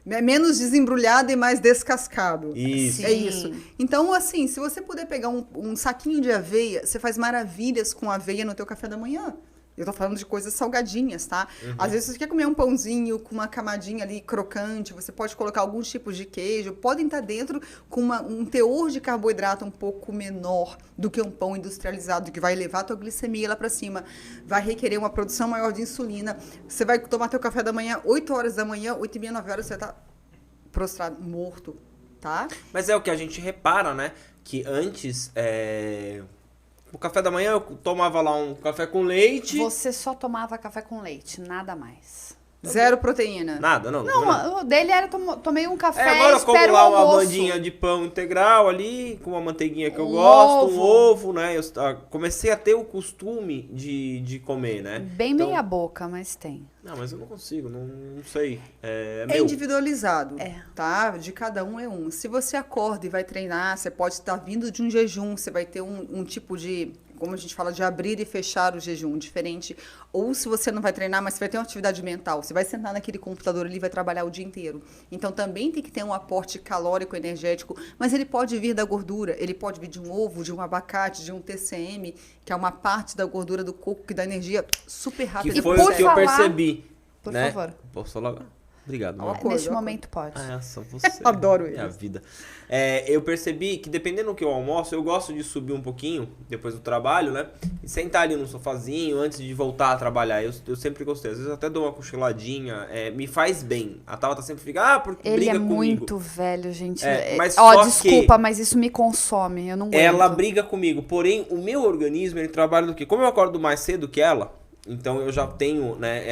Speaker 3: É menos desembrulhado e mais descascado.
Speaker 1: Isso.
Speaker 3: É isso. Então, assim, se você puder pegar um saquinho de aveia, você faz maravilhas com aveia no teu café da manhã. Eu tô falando de coisas salgadinhas, tá? Às vezes você quer comer um pãozinho com uma camadinha ali crocante, você pode colocar alguns tipos de queijo, podem estar dentro com um teor de carboidrato um pouco menor do que um pão industrializado, que vai levar a tua glicemia lá para cima, vai requerer uma produção maior de insulina. Você vai tomar teu café da manhã 8 horas da manhã, 8h30, 9 horas, você tá prostrado, morto, tá?
Speaker 1: Mas é o que a gente repara, né? Que antes, o café da manhã eu tomava lá um café com leite.
Speaker 2: Você só tomava café com leite, nada mais.
Speaker 3: Zero proteína.
Speaker 1: Nada, não.
Speaker 2: Não, o dele era tomei um café,
Speaker 1: Agora eu como
Speaker 2: espero
Speaker 1: lá
Speaker 2: o
Speaker 1: uma
Speaker 2: almoço.
Speaker 1: bandinha de pão integral ali, com uma manteiguinha que eu
Speaker 2: Um
Speaker 1: gosto,
Speaker 2: ovo.
Speaker 1: um ovo, né? Eu comecei a ter o costume de comer, né?
Speaker 2: Bem
Speaker 1: Então-
Speaker 2: meia boca, mas tem.
Speaker 1: Não, mas eu não consigo, não sei. É
Speaker 3: É
Speaker 1: meu.
Speaker 3: individualizado,
Speaker 2: É.
Speaker 3: tá? De cada um é um. Se você acorda e vai treinar, você pode estar vindo de um jejum, você vai ter um tipo de, como a gente fala, de abrir e fechar o jejum diferente. Ou se você não vai treinar, mas você vai ter uma atividade mental, você vai sentar naquele computador ali e vai trabalhar o dia inteiro. Então também tem que ter um aporte calórico, energético, mas ele pode vir da gordura, ele pode vir de um ovo, de um abacate, de um TCM, que é uma parte da gordura do coco que dá energia super rápida.
Speaker 1: Que
Speaker 2: E
Speaker 1: foi
Speaker 2: por
Speaker 1: o que eu
Speaker 2: falar-
Speaker 1: percebi.
Speaker 2: Por
Speaker 1: né?
Speaker 2: favor.
Speaker 1: Posso falar? Obrigado.
Speaker 3: Ó,
Speaker 1: Mano.
Speaker 3: acordo,
Speaker 2: Neste
Speaker 3: acordo.
Speaker 2: momento pode.
Speaker 1: Ah, é só você.
Speaker 3: Adoro
Speaker 1: Minha
Speaker 3: eles.
Speaker 1: vida. Eu percebi que dependendo do que eu almoço, eu gosto de subir um pouquinho depois do trabalho, né? E sentar ali no sofazinho antes de voltar a trabalhar. Eu sempre gostei. Às vezes até dou uma cochiladinha. Me faz bem. A Tabata sempre fica, porque
Speaker 2: Ele
Speaker 1: briga
Speaker 2: é
Speaker 1: comigo.
Speaker 2: muito velho, gente.
Speaker 1: Mas
Speaker 2: Ó,
Speaker 1: só
Speaker 2: desculpa,
Speaker 1: que-
Speaker 2: mas isso me consome. Eu não aguento.
Speaker 1: Ela briga comigo, porém o meu organismo ele trabalha do quê? Como eu acordo mais cedo que ela, então eu já tenho, né,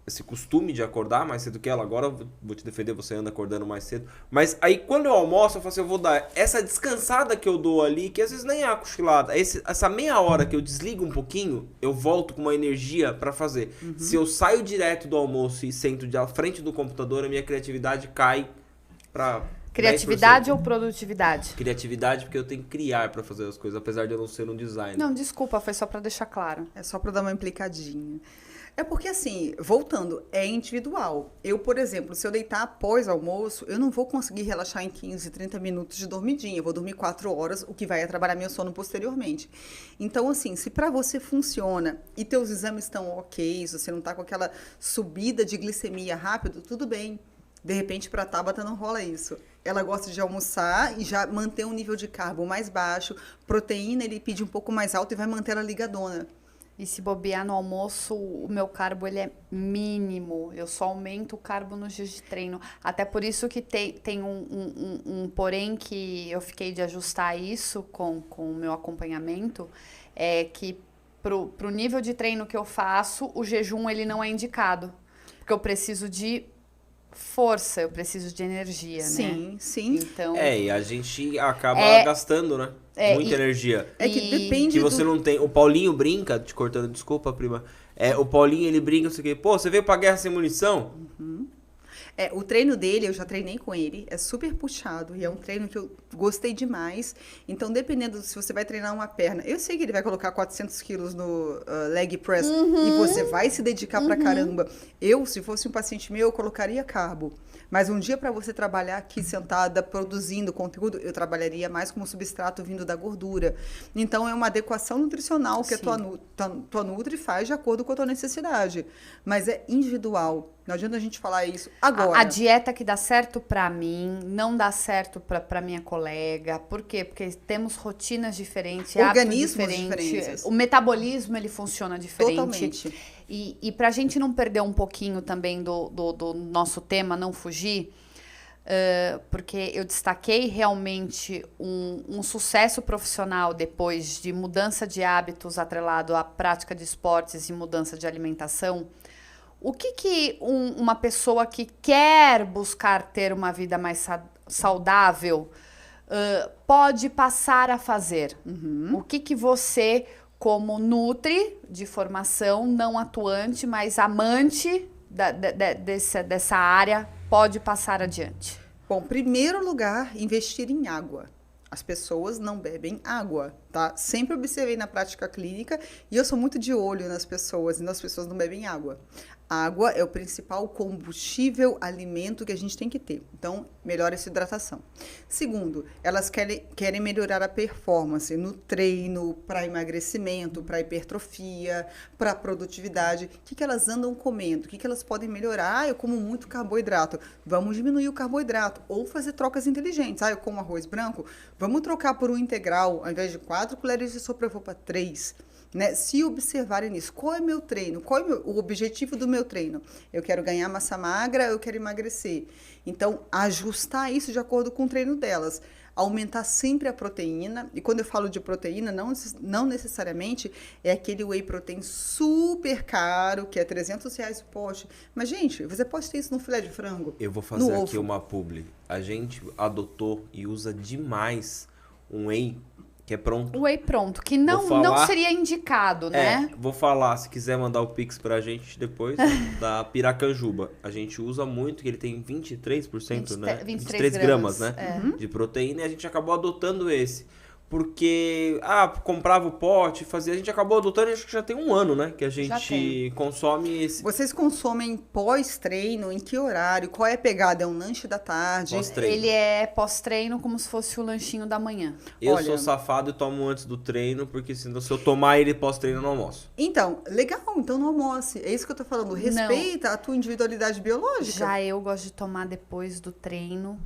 Speaker 1: esse costume de acordar mais cedo que ela. Agora eu vou te defender, você anda acordando mais cedo. Mas aí quando eu almoço, eu falo assim, eu vou dar essa descansada que eu dou ali, que às vezes nem é a cochilada. Essa meia hora que eu desligo um pouquinho, eu volto com uma energia pra fazer. Se eu saio direto do almoço e sento à frente do computador, a minha criatividade cai pra...
Speaker 2: Criatividade
Speaker 1: 10%.
Speaker 2: ou produtividade?
Speaker 1: Criatividade, porque eu tenho que criar pra fazer as coisas, apesar de eu não ser um designer.
Speaker 2: Não, desculpa, foi só pra deixar claro.
Speaker 3: É só para dar uma implicadinha. É porque, assim, voltando, é individual. Eu, por exemplo, se eu deitar após almoço, eu não vou conseguir relaxar em 15, 30 minutos de dormidinha. Eu vou dormir 4 horas, o que vai atrapalhar meu sono posteriormente. Então, assim, se para você funciona e teus exames estão ok, se você não tá com aquela subida de glicemia rápido, tudo bem. De repente, para a Tabata não rola isso. Ela gosta de almoçar e já manter um nível de carbo mais baixo. Proteína, ele pede um pouco mais alto e vai manter ela ligadona.
Speaker 2: E se bobear no almoço, o meu carbo ele é mínimo. Eu só aumento o carbo nos dias de treino. Até por isso que tem um porém que eu fiquei de ajustar isso com o meu acompanhamento. É que pro nível de treino que eu faço, o jejum ele não é indicado. Porque eu preciso de força, eu preciso de energia, né?
Speaker 3: Sim, sim.
Speaker 2: Então,
Speaker 1: E a gente acaba gastando, né? Muita
Speaker 2: e-
Speaker 1: energia.
Speaker 3: É que
Speaker 2: E-
Speaker 3: depende
Speaker 1: Que você
Speaker 3: do...
Speaker 1: não tem. O Paulinho brinca, te cortando, desculpa, prima. O Paulinho ele brinca, não sei o quê. Pô, você veio pra guerra sem munição?
Speaker 3: O treino dele, eu já treinei com ele, é super puxado e é um treino que eu gostei demais. Então, dependendo se você vai treinar uma perna, eu sei que ele vai colocar 400 quilos no leg press e você vai se dedicar pra caramba. Eu, se fosse um paciente meu, eu colocaria carbo. Mas um dia para você trabalhar aqui sentada, produzindo conteúdo, eu trabalharia mais como substrato vindo da gordura. Então, é uma adequação nutricional que a tua Nutri faz de acordo com a tua necessidade. Mas é individual. Não adianta a gente falar isso agora.
Speaker 2: a dieta que dá certo pra mim não dá certo pra minha colega. Por quê? Porque temos rotinas diferentes,
Speaker 3: Organismos
Speaker 2: hábitos diferentes.
Speaker 3: diferentes.
Speaker 2: O metabolismo ele funciona diferente.
Speaker 3: Totalmente.
Speaker 2: E pra gente não perder um pouquinho também do nosso tema, não fugir, porque eu destaquei realmente um sucesso profissional depois de mudança de hábitos atrelado à prática de esportes e mudança de alimentação. O que uma pessoa que quer buscar ter uma vida mais saudável pode passar a fazer? O que você, como Nutri de formação, não atuante, mas amante dessa área, pode passar adiante?
Speaker 3: Bom, primeiro lugar, investir em água. As pessoas não bebem água, tá? Sempre observei na prática clínica e eu sou muito de olho nas pessoas e as pessoas não bebem água. Água é o principal combustível, alimento que a gente tem que ter. Então, melhora essa hidratação. Segundo, elas querem melhorar a performance no treino, para emagrecimento, para hipertrofia, para produtividade. O que elas andam comendo? O que elas podem melhorar? Eu como muito carboidrato. Vamos diminuir o carboidrato. Ou fazer trocas inteligentes. Eu como arroz branco. Vamos trocar por um integral. Ao invés de 4 colheres de sopa, eu vou para 3. Né? Se observarem nisso, qual é meu treino? Qual é o objetivo do meu treino? Eu quero ganhar massa magra, eu quero emagrecer. Então, ajustar isso de acordo com o treino delas. Aumentar sempre a proteína. E quando eu falo de proteína, não necessariamente é aquele whey protein super caro, que é R$300 o pote. Mas, gente, você pode ter isso no filé de frango.
Speaker 1: Eu vou fazer aqui uma publi. A gente adotou e usa demais um whey que é pronto.
Speaker 2: O whey pronto, que não seria indicado, né?
Speaker 1: Vou falar, se quiser mandar o Pix pra gente depois, da Piracanjuba. A gente usa muito, que ele tem 23%, né? 23 gramas, né? De proteína, e a gente acabou adotando esse. Porque, comprava o pote, fazia, a gente acabou adotando, acho que já tem um ano, né? Que a gente consome esse.
Speaker 3: Vocês consomem pós-treino? Em que horário? Qual é a pegada? É um lanche da tarde?
Speaker 1: Pós-treino.
Speaker 2: Ele é pós-treino como se fosse o lanchinho da manhã.
Speaker 1: Eu sou safado e tomo antes do treino, porque senão, se eu tomar ele pós-treino, eu não almoço.
Speaker 3: Então, legal, então não almoce. É isso que eu tô falando. Respeita a tua individualidade biológica.
Speaker 2: Já eu gosto de tomar depois do treino.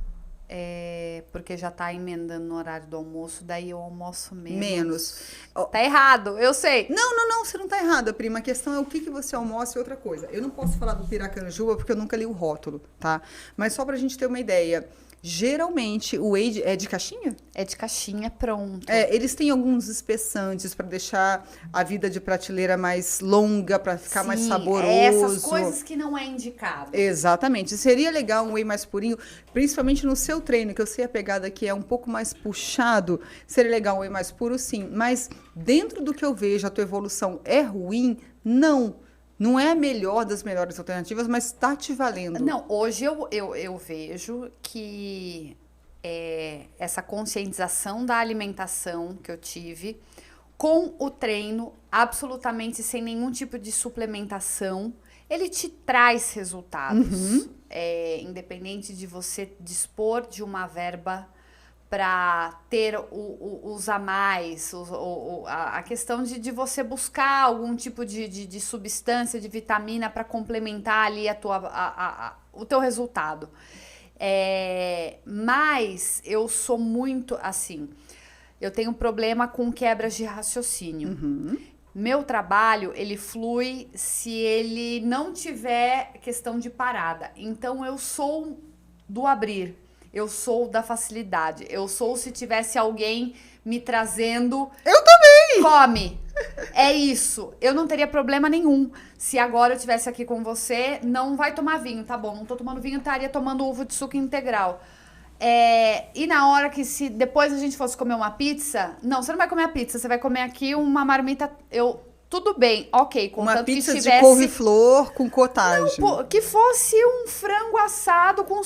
Speaker 2: Porque já tá emendando no horário do almoço, daí eu almoço menos. Tá errado, eu sei.
Speaker 3: Não, você não tá errada, prima. A questão é o que você almoça e outra coisa. Eu não posso falar do Piracanjuba porque eu nunca li o rótulo, tá? Mas só pra gente ter uma ideia. Geralmente, o whey é de caixinha?
Speaker 2: É de caixinha, pronto.
Speaker 3: Eles têm alguns espessantes para deixar a vida de prateleira mais longa, para ficar mais saboroso.
Speaker 2: Essas coisas que não é indicado.
Speaker 3: Exatamente. Seria legal um whey mais purinho, principalmente no seu treino, que eu sei a pegada que é um pouco mais puxado. Seria legal um whey mais puro, sim. Mas dentro do que eu vejo, a tua evolução é ruim? Não. Não é a melhor das melhores alternativas, mas está te valendo.
Speaker 2: Não, hoje eu vejo que essa conscientização da alimentação que eu tive, com o treino, absolutamente sem nenhum tipo de suplementação, ele te traz resultados. Independente de você dispor de uma verba para ter os a mais, a questão de você buscar algum tipo de substância, de vitamina para complementar ali o teu resultado. Mas eu sou muito assim, eu tenho problema com quebras de raciocínio. Meu trabalho, ele flui se ele não tiver questão de parada. Então, eu sou do abrir. Eu sou da facilidade. Eu sou se tivesse alguém me trazendo...
Speaker 3: Eu também!
Speaker 2: Come! É isso. Eu não teria problema nenhum. Se agora eu estivesse aqui com você, não vai tomar vinho, tá bom? Não tô tomando vinho, estaria tomando uva de suco integral. E na hora que se depois a gente fosse comer uma pizza... Não, você não vai comer a pizza. Você vai comer aqui uma marmita... Tudo bem, ok, contanto
Speaker 3: uma pizza
Speaker 2: que tivesse...
Speaker 3: de couve-flor com cottage.
Speaker 2: Não, que fosse um frango assado com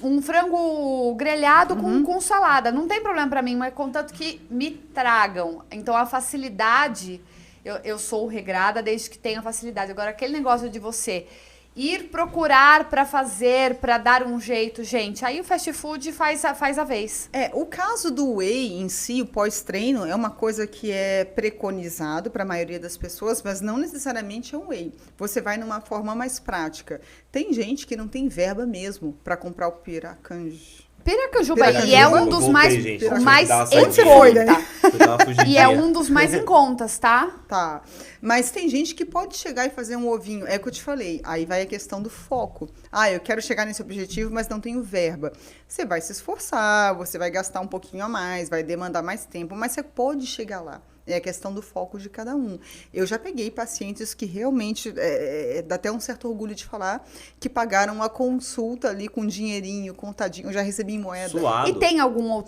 Speaker 2: um frango grelhado com salada. Não tem problema pra mim, mas contanto que me tragam. Então a facilidade, eu sou regrada desde que tenha facilidade. Agora aquele negócio de você ir procurar pra fazer, pra dar um jeito, gente, aí o fast food faz a vez.
Speaker 3: O caso do whey em si, o pós-treino, é uma coisa que é preconizado para a maioria das pessoas, mas não necessariamente é um whey. Você vai numa forma mais prática. Tem gente que não tem verba mesmo para comprar o
Speaker 2: Piracanjuba, e é um dos mais em
Speaker 1: conta.
Speaker 2: E é um dos mais em contas, tá?
Speaker 3: Tá. Mas tem gente que pode chegar e fazer um ovinho. É o que eu te falei. Aí vai a questão do foco. Eu quero chegar nesse objetivo, mas não tenho verba. Você vai se esforçar, você vai gastar um pouquinho a mais, vai demandar mais tempo, mas você pode chegar lá. É a questão do foco de cada um. Eu já peguei pacientes que realmente, dá até um certo orgulho de falar, que pagaram uma consulta ali com dinheirinho, contadinho. Eu já recebi em moeda.
Speaker 1: Suado.
Speaker 2: E tem algum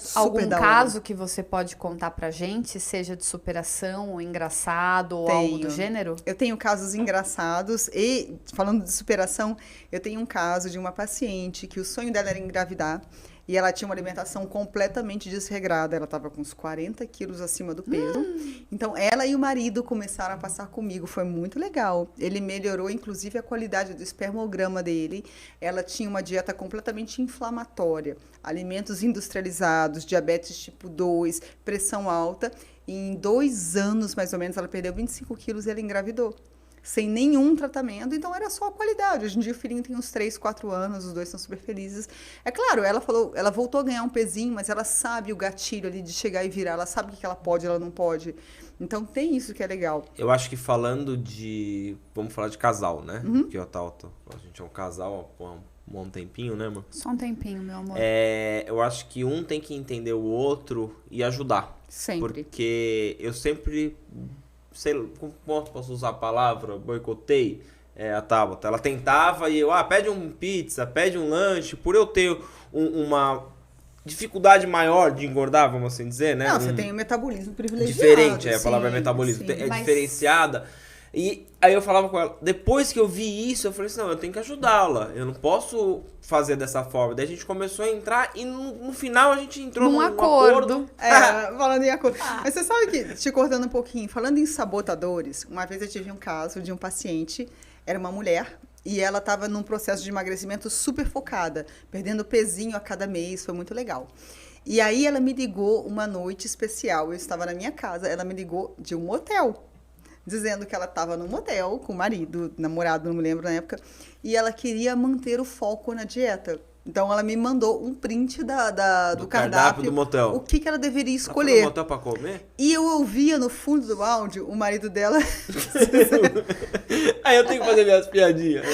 Speaker 2: caso que você pode contar pra gente, seja de superação, ou engraçado, ou algo do gênero?
Speaker 3: Eu tenho casos engraçados e, falando de superação, eu tenho um caso de uma paciente que o sonho dela era engravidar. E ela tinha uma alimentação completamente desregrada. Ela estava com uns 40 quilos acima do peso. Então, ela e o marido começaram a passar comigo. Foi muito legal. Ele melhorou, inclusive, a qualidade do espermograma dele. Ela tinha uma dieta completamente inflamatória. Alimentos industrializados, diabetes tipo 2, pressão alta. E em 2 anos, mais ou menos, ela perdeu 25 quilos e ela engravidou. Sem nenhum tratamento, então era só a qualidade. Hoje em dia o filhinho tem uns 3, 4 anos, os dois são super felizes. É claro, ela voltou a ganhar um pezinho, mas ela sabe o gatilho ali de chegar e virar, ela sabe o que ela pode, ela não pode. Então tem isso que é legal.
Speaker 1: Eu acho que falando de... Vamos falar de casal, né? Porque a gente é um casal há um bom tempinho, né, amor?
Speaker 2: Só um tempinho, meu amor.
Speaker 1: Eu acho que um tem que entender o outro e ajudar.
Speaker 2: Sempre.
Speaker 1: Porque eu sempre... Sei, como posso usar a palavra? Boicotei a Tabata. Ela tentava e eu, pede um pizza, pede um lanche. Por eu ter uma dificuldade maior de engordar, vamos assim dizer, né?
Speaker 3: Não, você tem um metabolismo privilegiado.
Speaker 1: Diferente, a
Speaker 3: sim,
Speaker 1: palavra é metabolismo.
Speaker 3: sim.
Speaker 1: É
Speaker 2: Mas...
Speaker 1: diferenciada. E aí eu falava com ela, depois que eu vi isso, eu falei assim, não, eu tenho que ajudá-la. Eu não posso fazer dessa forma. Daí a gente começou a entrar e no final a gente entrou num acordo.
Speaker 3: Falando em acordo. Mas você sabe que, te cortando um pouquinho, falando em sabotadores, uma vez eu tive um caso de um paciente, era uma mulher, e ela estava num processo de emagrecimento super focada, perdendo pezinho a cada mês, foi muito legal. E aí ela me ligou uma noite especial, eu estava na minha casa, ela me ligou de um hotel, dizendo que ela estava num motel com o marido, namorado, não me lembro na época, e ela queria manter o foco na dieta. Então, ela me mandou um print do cardápio
Speaker 1: do motel.
Speaker 3: O que ela deveria
Speaker 1: Ela
Speaker 3: escolher.
Speaker 1: foi no motel pra comer?
Speaker 3: E eu ouvia no fundo do áudio o marido dela...
Speaker 1: Aí eu tenho que fazer minhas piadinhas.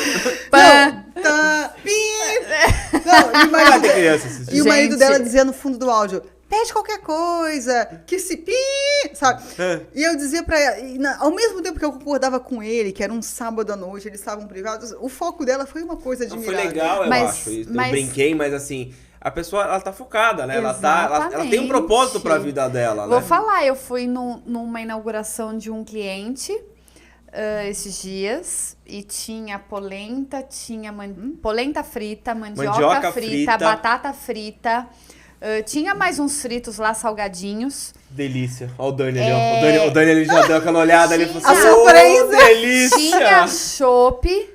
Speaker 3: E o marido
Speaker 2: Gente.
Speaker 3: dela dizia no fundo do áudio... Pede qualquer coisa, que se sabe? E eu dizia pra ela, ao mesmo tempo que eu concordava com ele, que era um sábado à noite, eles estavam privados, o foco dela foi uma coisa admirável.
Speaker 1: Foi legal, eu acho. Eu brinquei, mas assim, a pessoa, ela tá focada, né? Ela tem um propósito pra vida dela, né?
Speaker 2: Vou falar, eu fui numa inauguração de um cliente esses dias e tinha polenta, polenta frita, mandioca frita, batata frita. Tinha mais uns fritos lá, salgadinhos.
Speaker 1: Delícia. Olha o Dani ali, ó. O Dani ele já deu aquela olhada ali e falou assim,
Speaker 3: a surpresa!
Speaker 1: Delícia!
Speaker 2: Tinha chopp.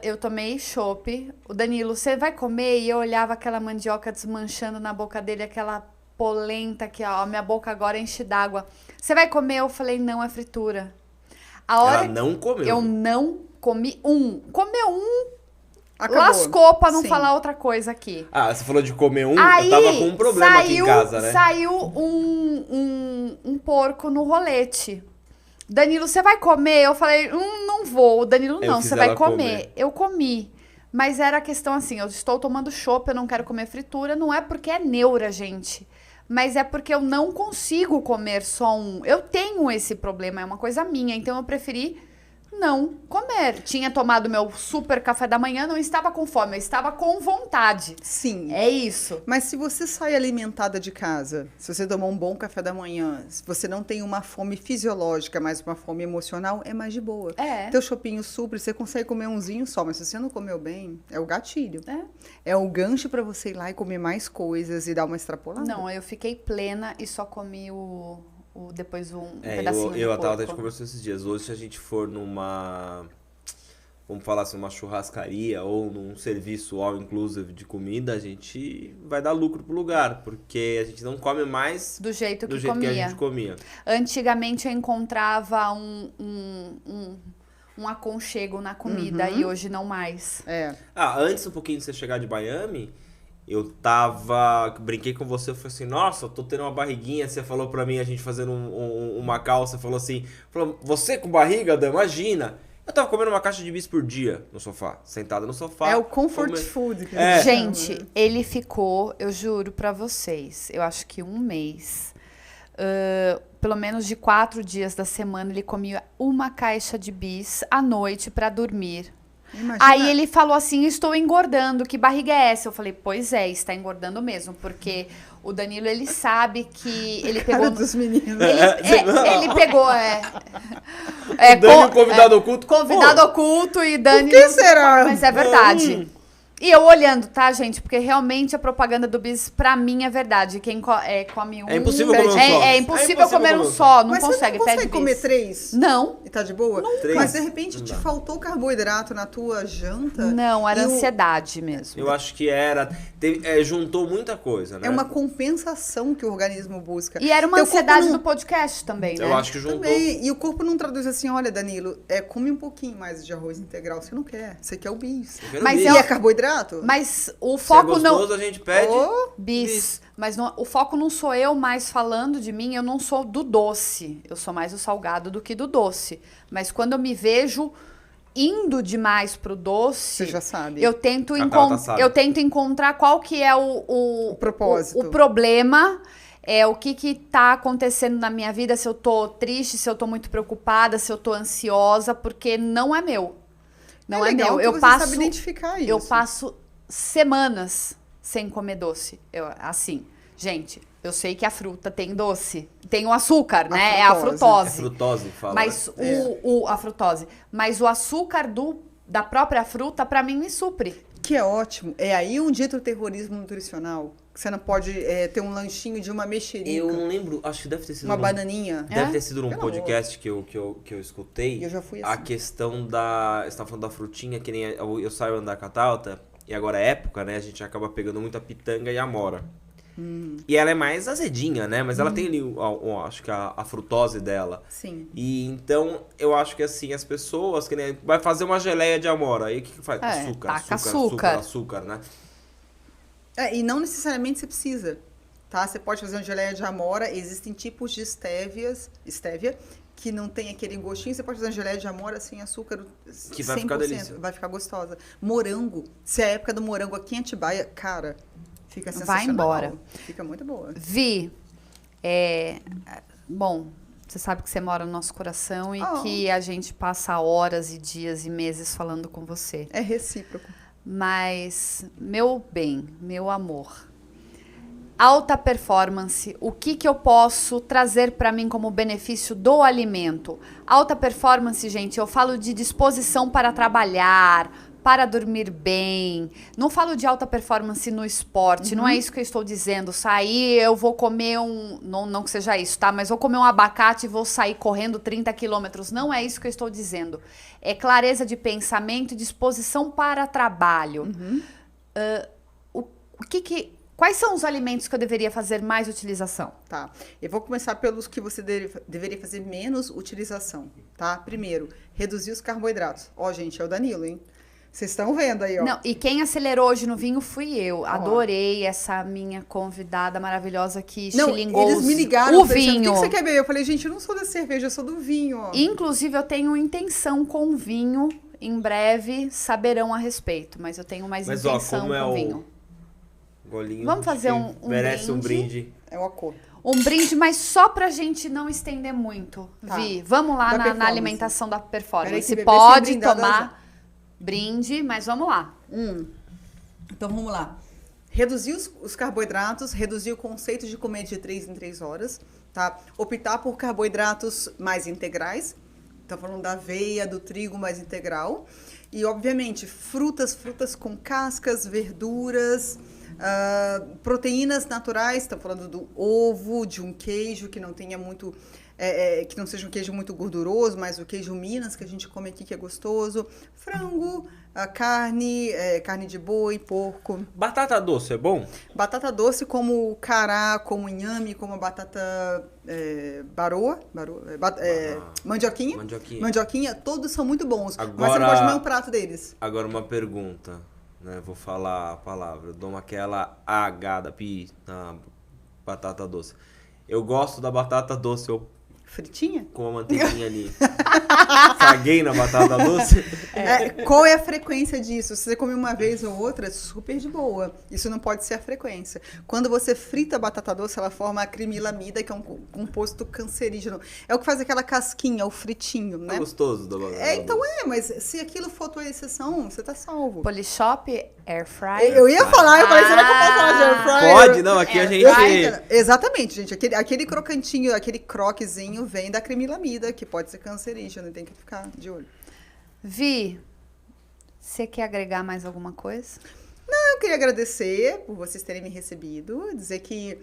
Speaker 2: Eu tomei chopp. O Danilo, você vai comer? E eu olhava aquela mandioca desmanchando na boca dele, aquela polenta que, ó, minha boca agora enche d'água. Você vai comer? Eu falei, não, é fritura.
Speaker 1: Ela não comeu.
Speaker 2: Eu não comi Comeu um.
Speaker 3: Acabou.
Speaker 2: Lascou pra não
Speaker 3: Sim.
Speaker 2: falar outra coisa aqui.
Speaker 1: Você falou de comer
Speaker 2: Aí,
Speaker 1: eu tava com um problema aqui em casa, né?
Speaker 2: Saiu um porco no rolete. Danilo, você vai comer? Eu falei, não vou. O Danilo, não, você vai comer. Eu comi. Mas era a questão assim, eu estou tomando chopp, eu não quero comer fritura. Não é porque é neura, gente. Mas é porque eu não consigo comer só um. Eu tenho esse problema, é uma coisa minha. Então eu preferi não comer. Tinha tomado meu super café da manhã, não estava com fome, eu estava com vontade.
Speaker 3: Sim.
Speaker 2: É isso.
Speaker 3: Mas se você sai alimentada de casa, se você tomar um bom café da manhã, se você não tem uma fome fisiológica, mas uma fome emocional, é mais de boa. Teu chopinho supre, você consegue comer umzinho só, mas se você não comeu bem, é o gatilho. É o gancho pra você ir lá e comer mais coisas e dar uma extrapolada.
Speaker 2: Não, eu fiquei plena e só comi depois um pedacinho do
Speaker 1: eu
Speaker 2: porco.
Speaker 1: a gente conversou esses dias. Hoje, se a gente for numa, vamos falar assim, uma churrascaria ou num serviço all inclusive de comida, a gente vai dar lucro pro lugar, porque a gente não come mais
Speaker 2: do jeito que
Speaker 1: que a gente comia.
Speaker 2: Antigamente eu encontrava um aconchego na comida e hoje não mais.
Speaker 1: Antes um pouquinho de você chegar de Miami, brinquei com você, eu falei assim, nossa, eu tô tendo uma barriguinha, você falou pra mim, a gente fazendo uma calça, falou assim, você com barriga, Dan, imagina. Eu tava comendo uma caixa de bis por dia no sofá, sentada no sofá.
Speaker 3: É o comfort food. Que
Speaker 2: Gente, ele ficou, eu juro pra vocês, eu acho que um mês, pelo menos de 4 dias da semana, ele comia uma caixa de bis à noite pra dormir.
Speaker 3: Imagina.
Speaker 2: Aí ele falou assim, estou engordando, que barriga é essa? Eu falei, pois é, está engordando mesmo, porque o Danilo, ele sabe que ele pegou...
Speaker 3: dos meninos.
Speaker 2: Ele pegou,
Speaker 1: Dani, o convidado oculto.
Speaker 2: Convidado oculto e Dani...
Speaker 3: Por que será?
Speaker 2: Mas é verdade. E eu olhando, tá, gente? Porque realmente a propaganda do Bis, pra mim, é verdade. Quem come um...
Speaker 1: É impossível comer um só.
Speaker 2: É impossível comer um só. Não
Speaker 3: Mas
Speaker 2: consegue,
Speaker 3: você não
Speaker 2: pede
Speaker 3: consegue comer
Speaker 2: Bis.
Speaker 3: 3?
Speaker 2: Não.
Speaker 3: E tá de boa?
Speaker 1: Três.
Speaker 3: Mas de repente
Speaker 1: Não
Speaker 3: te
Speaker 1: dá.
Speaker 3: faltou carboidrato na tua janta?
Speaker 2: Não, era
Speaker 3: E
Speaker 2: ansiedade mesmo.
Speaker 1: Eu acho que era. juntou muita coisa, né?
Speaker 3: É uma compensação que o organismo busca.
Speaker 2: E era uma
Speaker 3: Teu corpo
Speaker 2: ansiedade
Speaker 3: não-
Speaker 2: do podcast também, né?
Speaker 1: Eu acho que juntou.
Speaker 3: Também. E o corpo não traduz assim, olha, Danilo, come um pouquinho mais de arroz integral. Você não quer. Você quer o bis.
Speaker 1: Eu quero
Speaker 2: Mas
Speaker 1: bis.
Speaker 3: E é carboidrato?
Speaker 2: Mas o
Speaker 1: Se é
Speaker 2: foco não...
Speaker 1: gostoso, a gente pede.
Speaker 2: Bis. Mas o foco não sou eu mais falando de mim, eu não sou do doce. Eu sou mais do salgado do que do doce. Mas quando eu me vejo indo demais pro doce,
Speaker 3: Você já sabe.
Speaker 2: eu tento,
Speaker 1: A Tata sabe.
Speaker 2: eu tento encontrar qual que é o
Speaker 3: propósito.
Speaker 2: O problema, o que tá acontecendo na minha vida, se eu tô triste, se eu tô muito preocupada, se eu tô ansiosa, porque não é meu. Não é,
Speaker 3: legal
Speaker 2: meu.
Speaker 3: que
Speaker 2: Eu
Speaker 3: você
Speaker 2: passo,
Speaker 3: sabe identificar isso.
Speaker 2: eu passo semanas sem comer doce. Assim, gente, eu sei que a fruta tem doce. Tem o açúcar, né? É a
Speaker 1: É
Speaker 2: frutose.
Speaker 1: frutose, fala.
Speaker 2: Mas
Speaker 1: né?
Speaker 2: a frutose. Mas o açúcar da própria fruta, pra mim, me supre.
Speaker 3: Que é ótimo. É aí um dito terrorismo nutricional. Que você não pode ter um lanchinho de uma mexerica.
Speaker 1: Eu não lembro, acho que deve ter sido
Speaker 3: Uma bananinha.
Speaker 1: Deve
Speaker 2: É?
Speaker 1: ter sido num
Speaker 3: Pelo
Speaker 1: podcast que eu escutei.
Speaker 3: Eu já fui
Speaker 1: A
Speaker 3: assim.
Speaker 1: questão da. Você tá falando da frutinha, que nem eu saio andar com a Tauta, e agora é época, né? A gente acaba pegando muito a pitanga e a amora. E ela é mais azedinha, né? Mas ela tem ali, acho que a frutose dela.
Speaker 3: Sim.
Speaker 1: E então, eu acho que assim, as pessoas, que nem vai fazer uma geleia de amora, aí o que faz?
Speaker 2: taca
Speaker 1: Açúcar, né?
Speaker 3: E não necessariamente você precisa, tá? Você pode fazer uma geleia de amora, existem tipos de estévia, que não tem aquele gostinho. Você pode fazer uma geleia de amora sem açúcar,
Speaker 1: Que vai ficar delícia.
Speaker 3: vai ficar gostosa. Morango, se é a época do morango aqui em Atibaia, cara, fica sensacional.
Speaker 2: Vai embora.
Speaker 3: Fica muito boa.
Speaker 2: Vi, bom, você sabe que você mora no nosso coração e que a gente passa horas e dias e meses falando com você.
Speaker 3: É recíproco.
Speaker 2: Mas, meu bem, meu amor, alta performance, o que eu posso trazer para mim como benefício do alimento? Alta performance, gente, eu falo de disposição para trabalhar, para dormir bem. Não falo de alta performance no esporte, não é isso que eu estou dizendo. Sair, eu vou comer não que seja isso, tá? Mas vou comer um abacate e vou sair correndo 30 quilômetros. Não é isso que eu estou dizendo. É clareza de pensamento e disposição para trabalho. Quais são os alimentos que eu deveria fazer mais utilização?
Speaker 3: Tá. Eu vou começar pelos que você deveria fazer menos utilização, tá? Primeiro, reduzir os carboidratos. Gente, é o Danilo, hein? Vocês estão vendo aí, ó.
Speaker 2: Não, e quem acelerou hoje no vinho fui eu. Adorei essa minha convidada maravilhosa que xilingou
Speaker 3: eles me ligaram,
Speaker 2: o vinho.
Speaker 3: O que você quer beber? Eu falei, gente, eu não sou da cerveja, eu sou do vinho, ó.
Speaker 2: Inclusive, eu tenho intenção com vinho. Em breve saberão a respeito, mas eu tenho mais intenção
Speaker 1: como
Speaker 2: com vinho.
Speaker 1: Golinho.
Speaker 2: Vamos fazer
Speaker 1: acho que
Speaker 2: um
Speaker 1: merece um
Speaker 2: brinde.
Speaker 1: brinde.
Speaker 3: É o acordo.
Speaker 2: Um brinde, mas só pra gente não estender muito.
Speaker 3: Tá.
Speaker 2: Vi, vamos lá
Speaker 3: Da
Speaker 2: na
Speaker 3: performance.
Speaker 2: alimentação da
Speaker 3: Peraí,
Speaker 2: performance.
Speaker 3: que bebê
Speaker 2: Pode
Speaker 3: sem brindar
Speaker 2: tomar brinde, mas vamos lá.
Speaker 3: Então vamos lá. Reduzir os carboidratos, reduzir o conceito de comer de 3 em 3 horas, tá? Optar por carboidratos mais integrais. Tá falando da aveia, do trigo mais integral. E, obviamente, frutas com cascas, verduras, proteínas naturais. Tá falando do ovo, de um queijo que não tenha muito... que não seja um queijo muito gorduroso, mas o queijo Minas que a gente come aqui que é gostoso. Frango, carne de boi, porco.
Speaker 1: Batata doce é bom?
Speaker 3: Batata doce como cará, como inhame, como a batata baroa, mandioquinha. Mandioquinha, todos são muito bons. Mas você não pode comer um prato deles.
Speaker 1: Agora uma pergunta, né? Vou falar a palavra. Eu dou aquela agada na batata doce. Eu gosto da batata doce, eu
Speaker 3: Fritinha?
Speaker 1: com a manteiguinha ali. Caguei na batata doce.
Speaker 3: Qual é a frequência disso? Se você come uma vez ou outra, super de boa. Isso não pode ser a frequência. Quando você frita a batata doce, ela forma a acrilamida, que é um composto cancerígeno. É o que faz aquela casquinha, o fritinho, né?
Speaker 1: É gostoso da batata doce.
Speaker 3: Mas se aquilo for tua exceção, você tá salvo.
Speaker 2: Polishop, Air Fryer.
Speaker 3: Eu ia falar, eu falei, será que eu posso falar de air fryer?
Speaker 1: Pode, não, aqui a gente...
Speaker 3: Exatamente, gente. Aquele crocantinho, aquele croquezinho vem da acrilamida, que pode ser cancerígeno, tem que ficar de olho.
Speaker 2: Vi, você quer agregar mais alguma coisa?
Speaker 3: queria agradecer por vocês terem me recebido, dizer que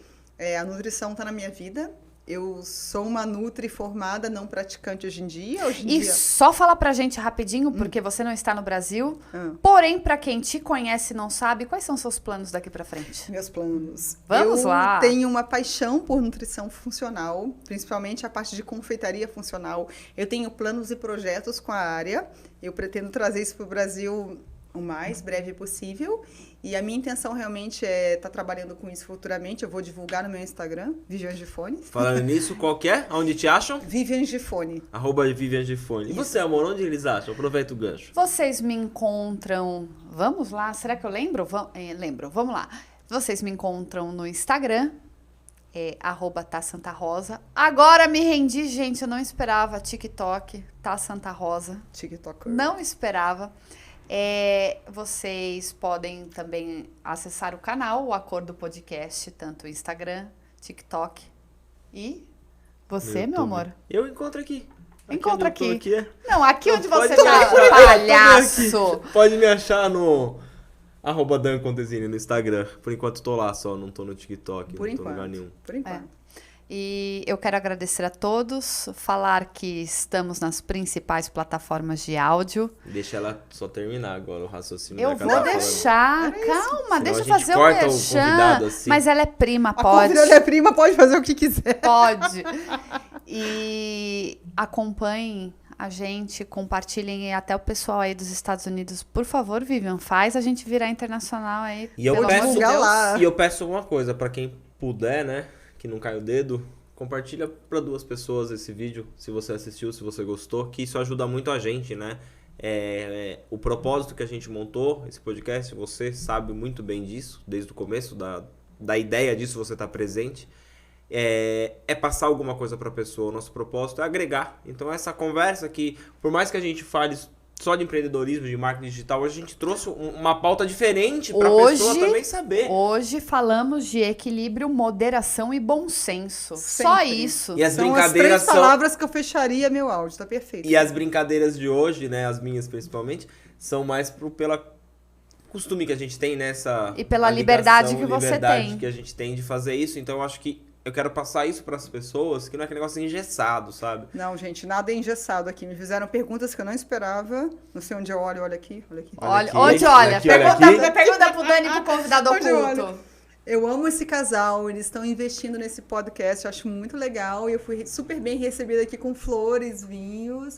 Speaker 3: a nutrição está na minha vida. Eu sou uma nutri formada, não praticante hoje em dia.
Speaker 2: E só fala pra gente rapidinho, porque você não está no Brasil. Porém, pra quem te conhece e não sabe, quais são seus planos daqui pra frente?
Speaker 3: Meus planos.
Speaker 2: Vamos lá.
Speaker 3: Eu tenho uma paixão por nutrição funcional, principalmente a parte de confeitaria funcional. Eu tenho planos e projetos com a área. Eu pretendo trazer isso para o Brasil o mais breve possível. E a minha intenção realmente é estar trabalhando com isso futuramente. Eu vou divulgar no meu Instagram, Vivian Gifone.
Speaker 1: Falando nisso, qual que é? Onde te acham?
Speaker 3: Vivian Gifone.
Speaker 1: @Vivian Gifone. E você, amor, onde eles acham? Aproveita o gancho.
Speaker 2: Vocês me encontram... Vamos lá, será que eu lembro? Lembro, vamos lá. Vocês me encontram no Instagram, @tasantarosa. Agora me rendi, gente, eu não esperava. TikTok, tasantarosa.
Speaker 3: TikToker.
Speaker 2: Não esperava. Vocês podem também acessar o canal, o Acordo Podcast, tanto Instagram, TikTok e você, meu amor.
Speaker 1: Eu encontro aqui.
Speaker 2: Encontra aqui.
Speaker 1: aqui.
Speaker 2: Não, aqui onde
Speaker 1: Pode
Speaker 2: você
Speaker 1: me
Speaker 2: tá,
Speaker 1: achar.
Speaker 2: palhaço.
Speaker 1: Pode me achar no @dancontesini no Instagram. Por enquanto tô lá só, não tô no TikTok,
Speaker 3: Por
Speaker 1: não tô
Speaker 3: enquanto.
Speaker 1: em lugar nenhum.
Speaker 3: Por enquanto.
Speaker 2: E eu quero agradecer a todos, falar que estamos nas principais plataformas de áudio.
Speaker 1: Deixa ela só terminar agora o raciocínio.
Speaker 2: Eu
Speaker 1: da
Speaker 2: vou
Speaker 1: cada
Speaker 2: deixar,
Speaker 3: Era isso.
Speaker 2: calma,
Speaker 1: Senão
Speaker 2: deixa
Speaker 1: a
Speaker 2: eu
Speaker 1: gente
Speaker 2: fazer o
Speaker 1: corta o
Speaker 2: merchan.
Speaker 1: convidado assim.
Speaker 2: Mas ela é prima,
Speaker 3: A
Speaker 2: pode.
Speaker 3: convidada é prima, pode fazer o que quiser.
Speaker 2: Pode. E acompanhem a gente, compartilhem e até o pessoal aí dos Estados Unidos. Por favor, Vivian, faz a gente virar internacional aí.
Speaker 1: E eu
Speaker 2: pelo
Speaker 1: peço,
Speaker 2: amor de Deus.
Speaker 3: lá.
Speaker 1: E eu peço uma coisa, pra quem puder, né, que não cai o dedo, compartilha pra 2 pessoas esse vídeo, se você assistiu, se você gostou, que isso ajuda muito a gente, né? O propósito que a gente montou, esse podcast, você sabe muito bem disso, desde o começo, da ideia disso, você tá presente. É passar alguma coisa pra pessoa. O nosso propósito é agregar. Então essa conversa que, por mais que a gente fale só de empreendedorismo, de marketing digital, hoje a gente trouxe uma pauta diferente pra pessoa também saber.
Speaker 2: Hoje falamos de equilíbrio, moderação e bom senso.
Speaker 3: Sempre.
Speaker 2: Só isso.
Speaker 1: E as
Speaker 3: São as
Speaker 1: brincadeiras
Speaker 3: 3 palavras que eu fecharia meu áudio, tá perfeito.
Speaker 1: E as brincadeiras de hoje, né, as minhas principalmente, são mais pela costume que a gente tem nessa...
Speaker 2: E pela
Speaker 1: a
Speaker 2: liberdade que você
Speaker 1: liberdade
Speaker 2: tem.
Speaker 1: que a gente tem de fazer isso. Então eu acho que eu quero passar isso para as pessoas, que não é aquele negócio engessado, sabe?
Speaker 3: Não, gente, nada é engessado aqui. Me fizeram perguntas que eu não esperava. Não sei onde eu olho, olha aqui, olha aqui.
Speaker 2: Olha,
Speaker 1: aqui,
Speaker 2: onde
Speaker 1: olha
Speaker 2: olha?
Speaker 1: aqui, olha
Speaker 2: Pergunta pro Dani, pro convidado
Speaker 3: Onde eu
Speaker 2: oculto.
Speaker 3: olho? Eu amo esse casal, eles estão investindo nesse podcast, eu acho muito legal. E eu fui super bem recebida aqui com flores, vinho.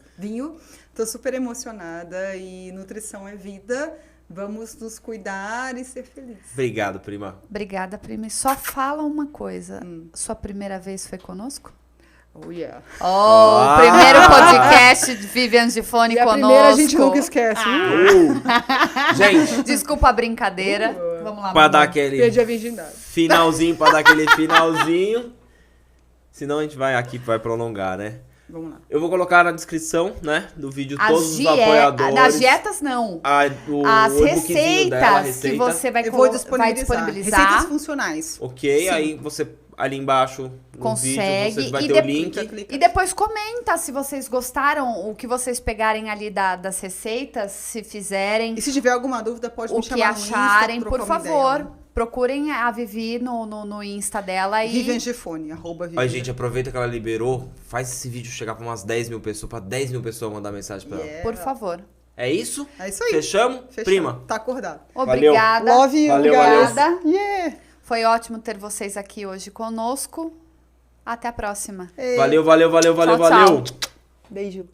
Speaker 3: Tô super emocionada e nutrição é vida. Vamos nos cuidar e ser felizes.
Speaker 1: Obrigado, prima.
Speaker 2: Obrigada, prima. E só fala uma coisa. Sua primeira vez foi conosco?
Speaker 3: Oh, yeah.
Speaker 2: Oh, primeiro podcast de Vivian Gifone
Speaker 3: E a
Speaker 2: conosco.
Speaker 3: primeira a gente nunca esquece.
Speaker 1: Gente,
Speaker 2: Desculpa a brincadeira. Vamos lá.
Speaker 1: pra dar
Speaker 2: mamãe.
Speaker 1: aquele
Speaker 3: Perdi a virgindade.
Speaker 1: finalzinho, pra dar aquele finalzinho. Senão a gente vai prolongar, né?
Speaker 3: Vamos lá.
Speaker 1: Eu vou colocar na descrição, né, do vídeo
Speaker 2: As
Speaker 1: todos os apoiadores.
Speaker 2: Das dietas, não.
Speaker 1: o
Speaker 2: As
Speaker 1: e-bookzinho dela,
Speaker 2: receitas que
Speaker 1: receita.
Speaker 2: você vai
Speaker 3: Eu vou
Speaker 2: vai
Speaker 3: disponibilizar. Receitas funcionais.
Speaker 1: Ok,
Speaker 2: Sim.
Speaker 1: aí você ali embaixo no
Speaker 2: Consegue,
Speaker 1: vídeo você vai
Speaker 2: e
Speaker 1: ter o
Speaker 2: depois-
Speaker 1: link.
Speaker 3: Clica.
Speaker 2: E depois comenta se vocês gostaram, o que vocês pegarem ali das receitas, se fizerem,
Speaker 3: E se tiver alguma dúvida, pode
Speaker 2: o
Speaker 3: me
Speaker 2: que
Speaker 3: chamar no Insta,
Speaker 2: acharem,
Speaker 3: trocar
Speaker 2: por
Speaker 3: uma
Speaker 2: favor.
Speaker 3: ideia.
Speaker 2: Procurem a Vivi no Insta dela e...
Speaker 3: Vivian Gifone, @Vivian.
Speaker 1: Aí, gente, aproveita que ela liberou, faz esse vídeo chegar pra umas 10 mil pessoas, pra 10 mil pessoas mandar mensagem pra ela.
Speaker 3: Yeah.
Speaker 2: Por favor.
Speaker 1: É isso?
Speaker 3: É isso aí.
Speaker 1: Fechamos?
Speaker 3: Fechou.
Speaker 1: Prima.
Speaker 3: Tá acordado.
Speaker 2: Obrigada.
Speaker 3: Love you,
Speaker 1: Valeu,
Speaker 3: guys.
Speaker 2: valeu.
Speaker 3: Yeah.
Speaker 2: Foi ótimo ter vocês aqui hoje conosco. Até a próxima.
Speaker 3: Ei,
Speaker 1: Valeu.
Speaker 2: Tchau, tchau.
Speaker 3: Beijo.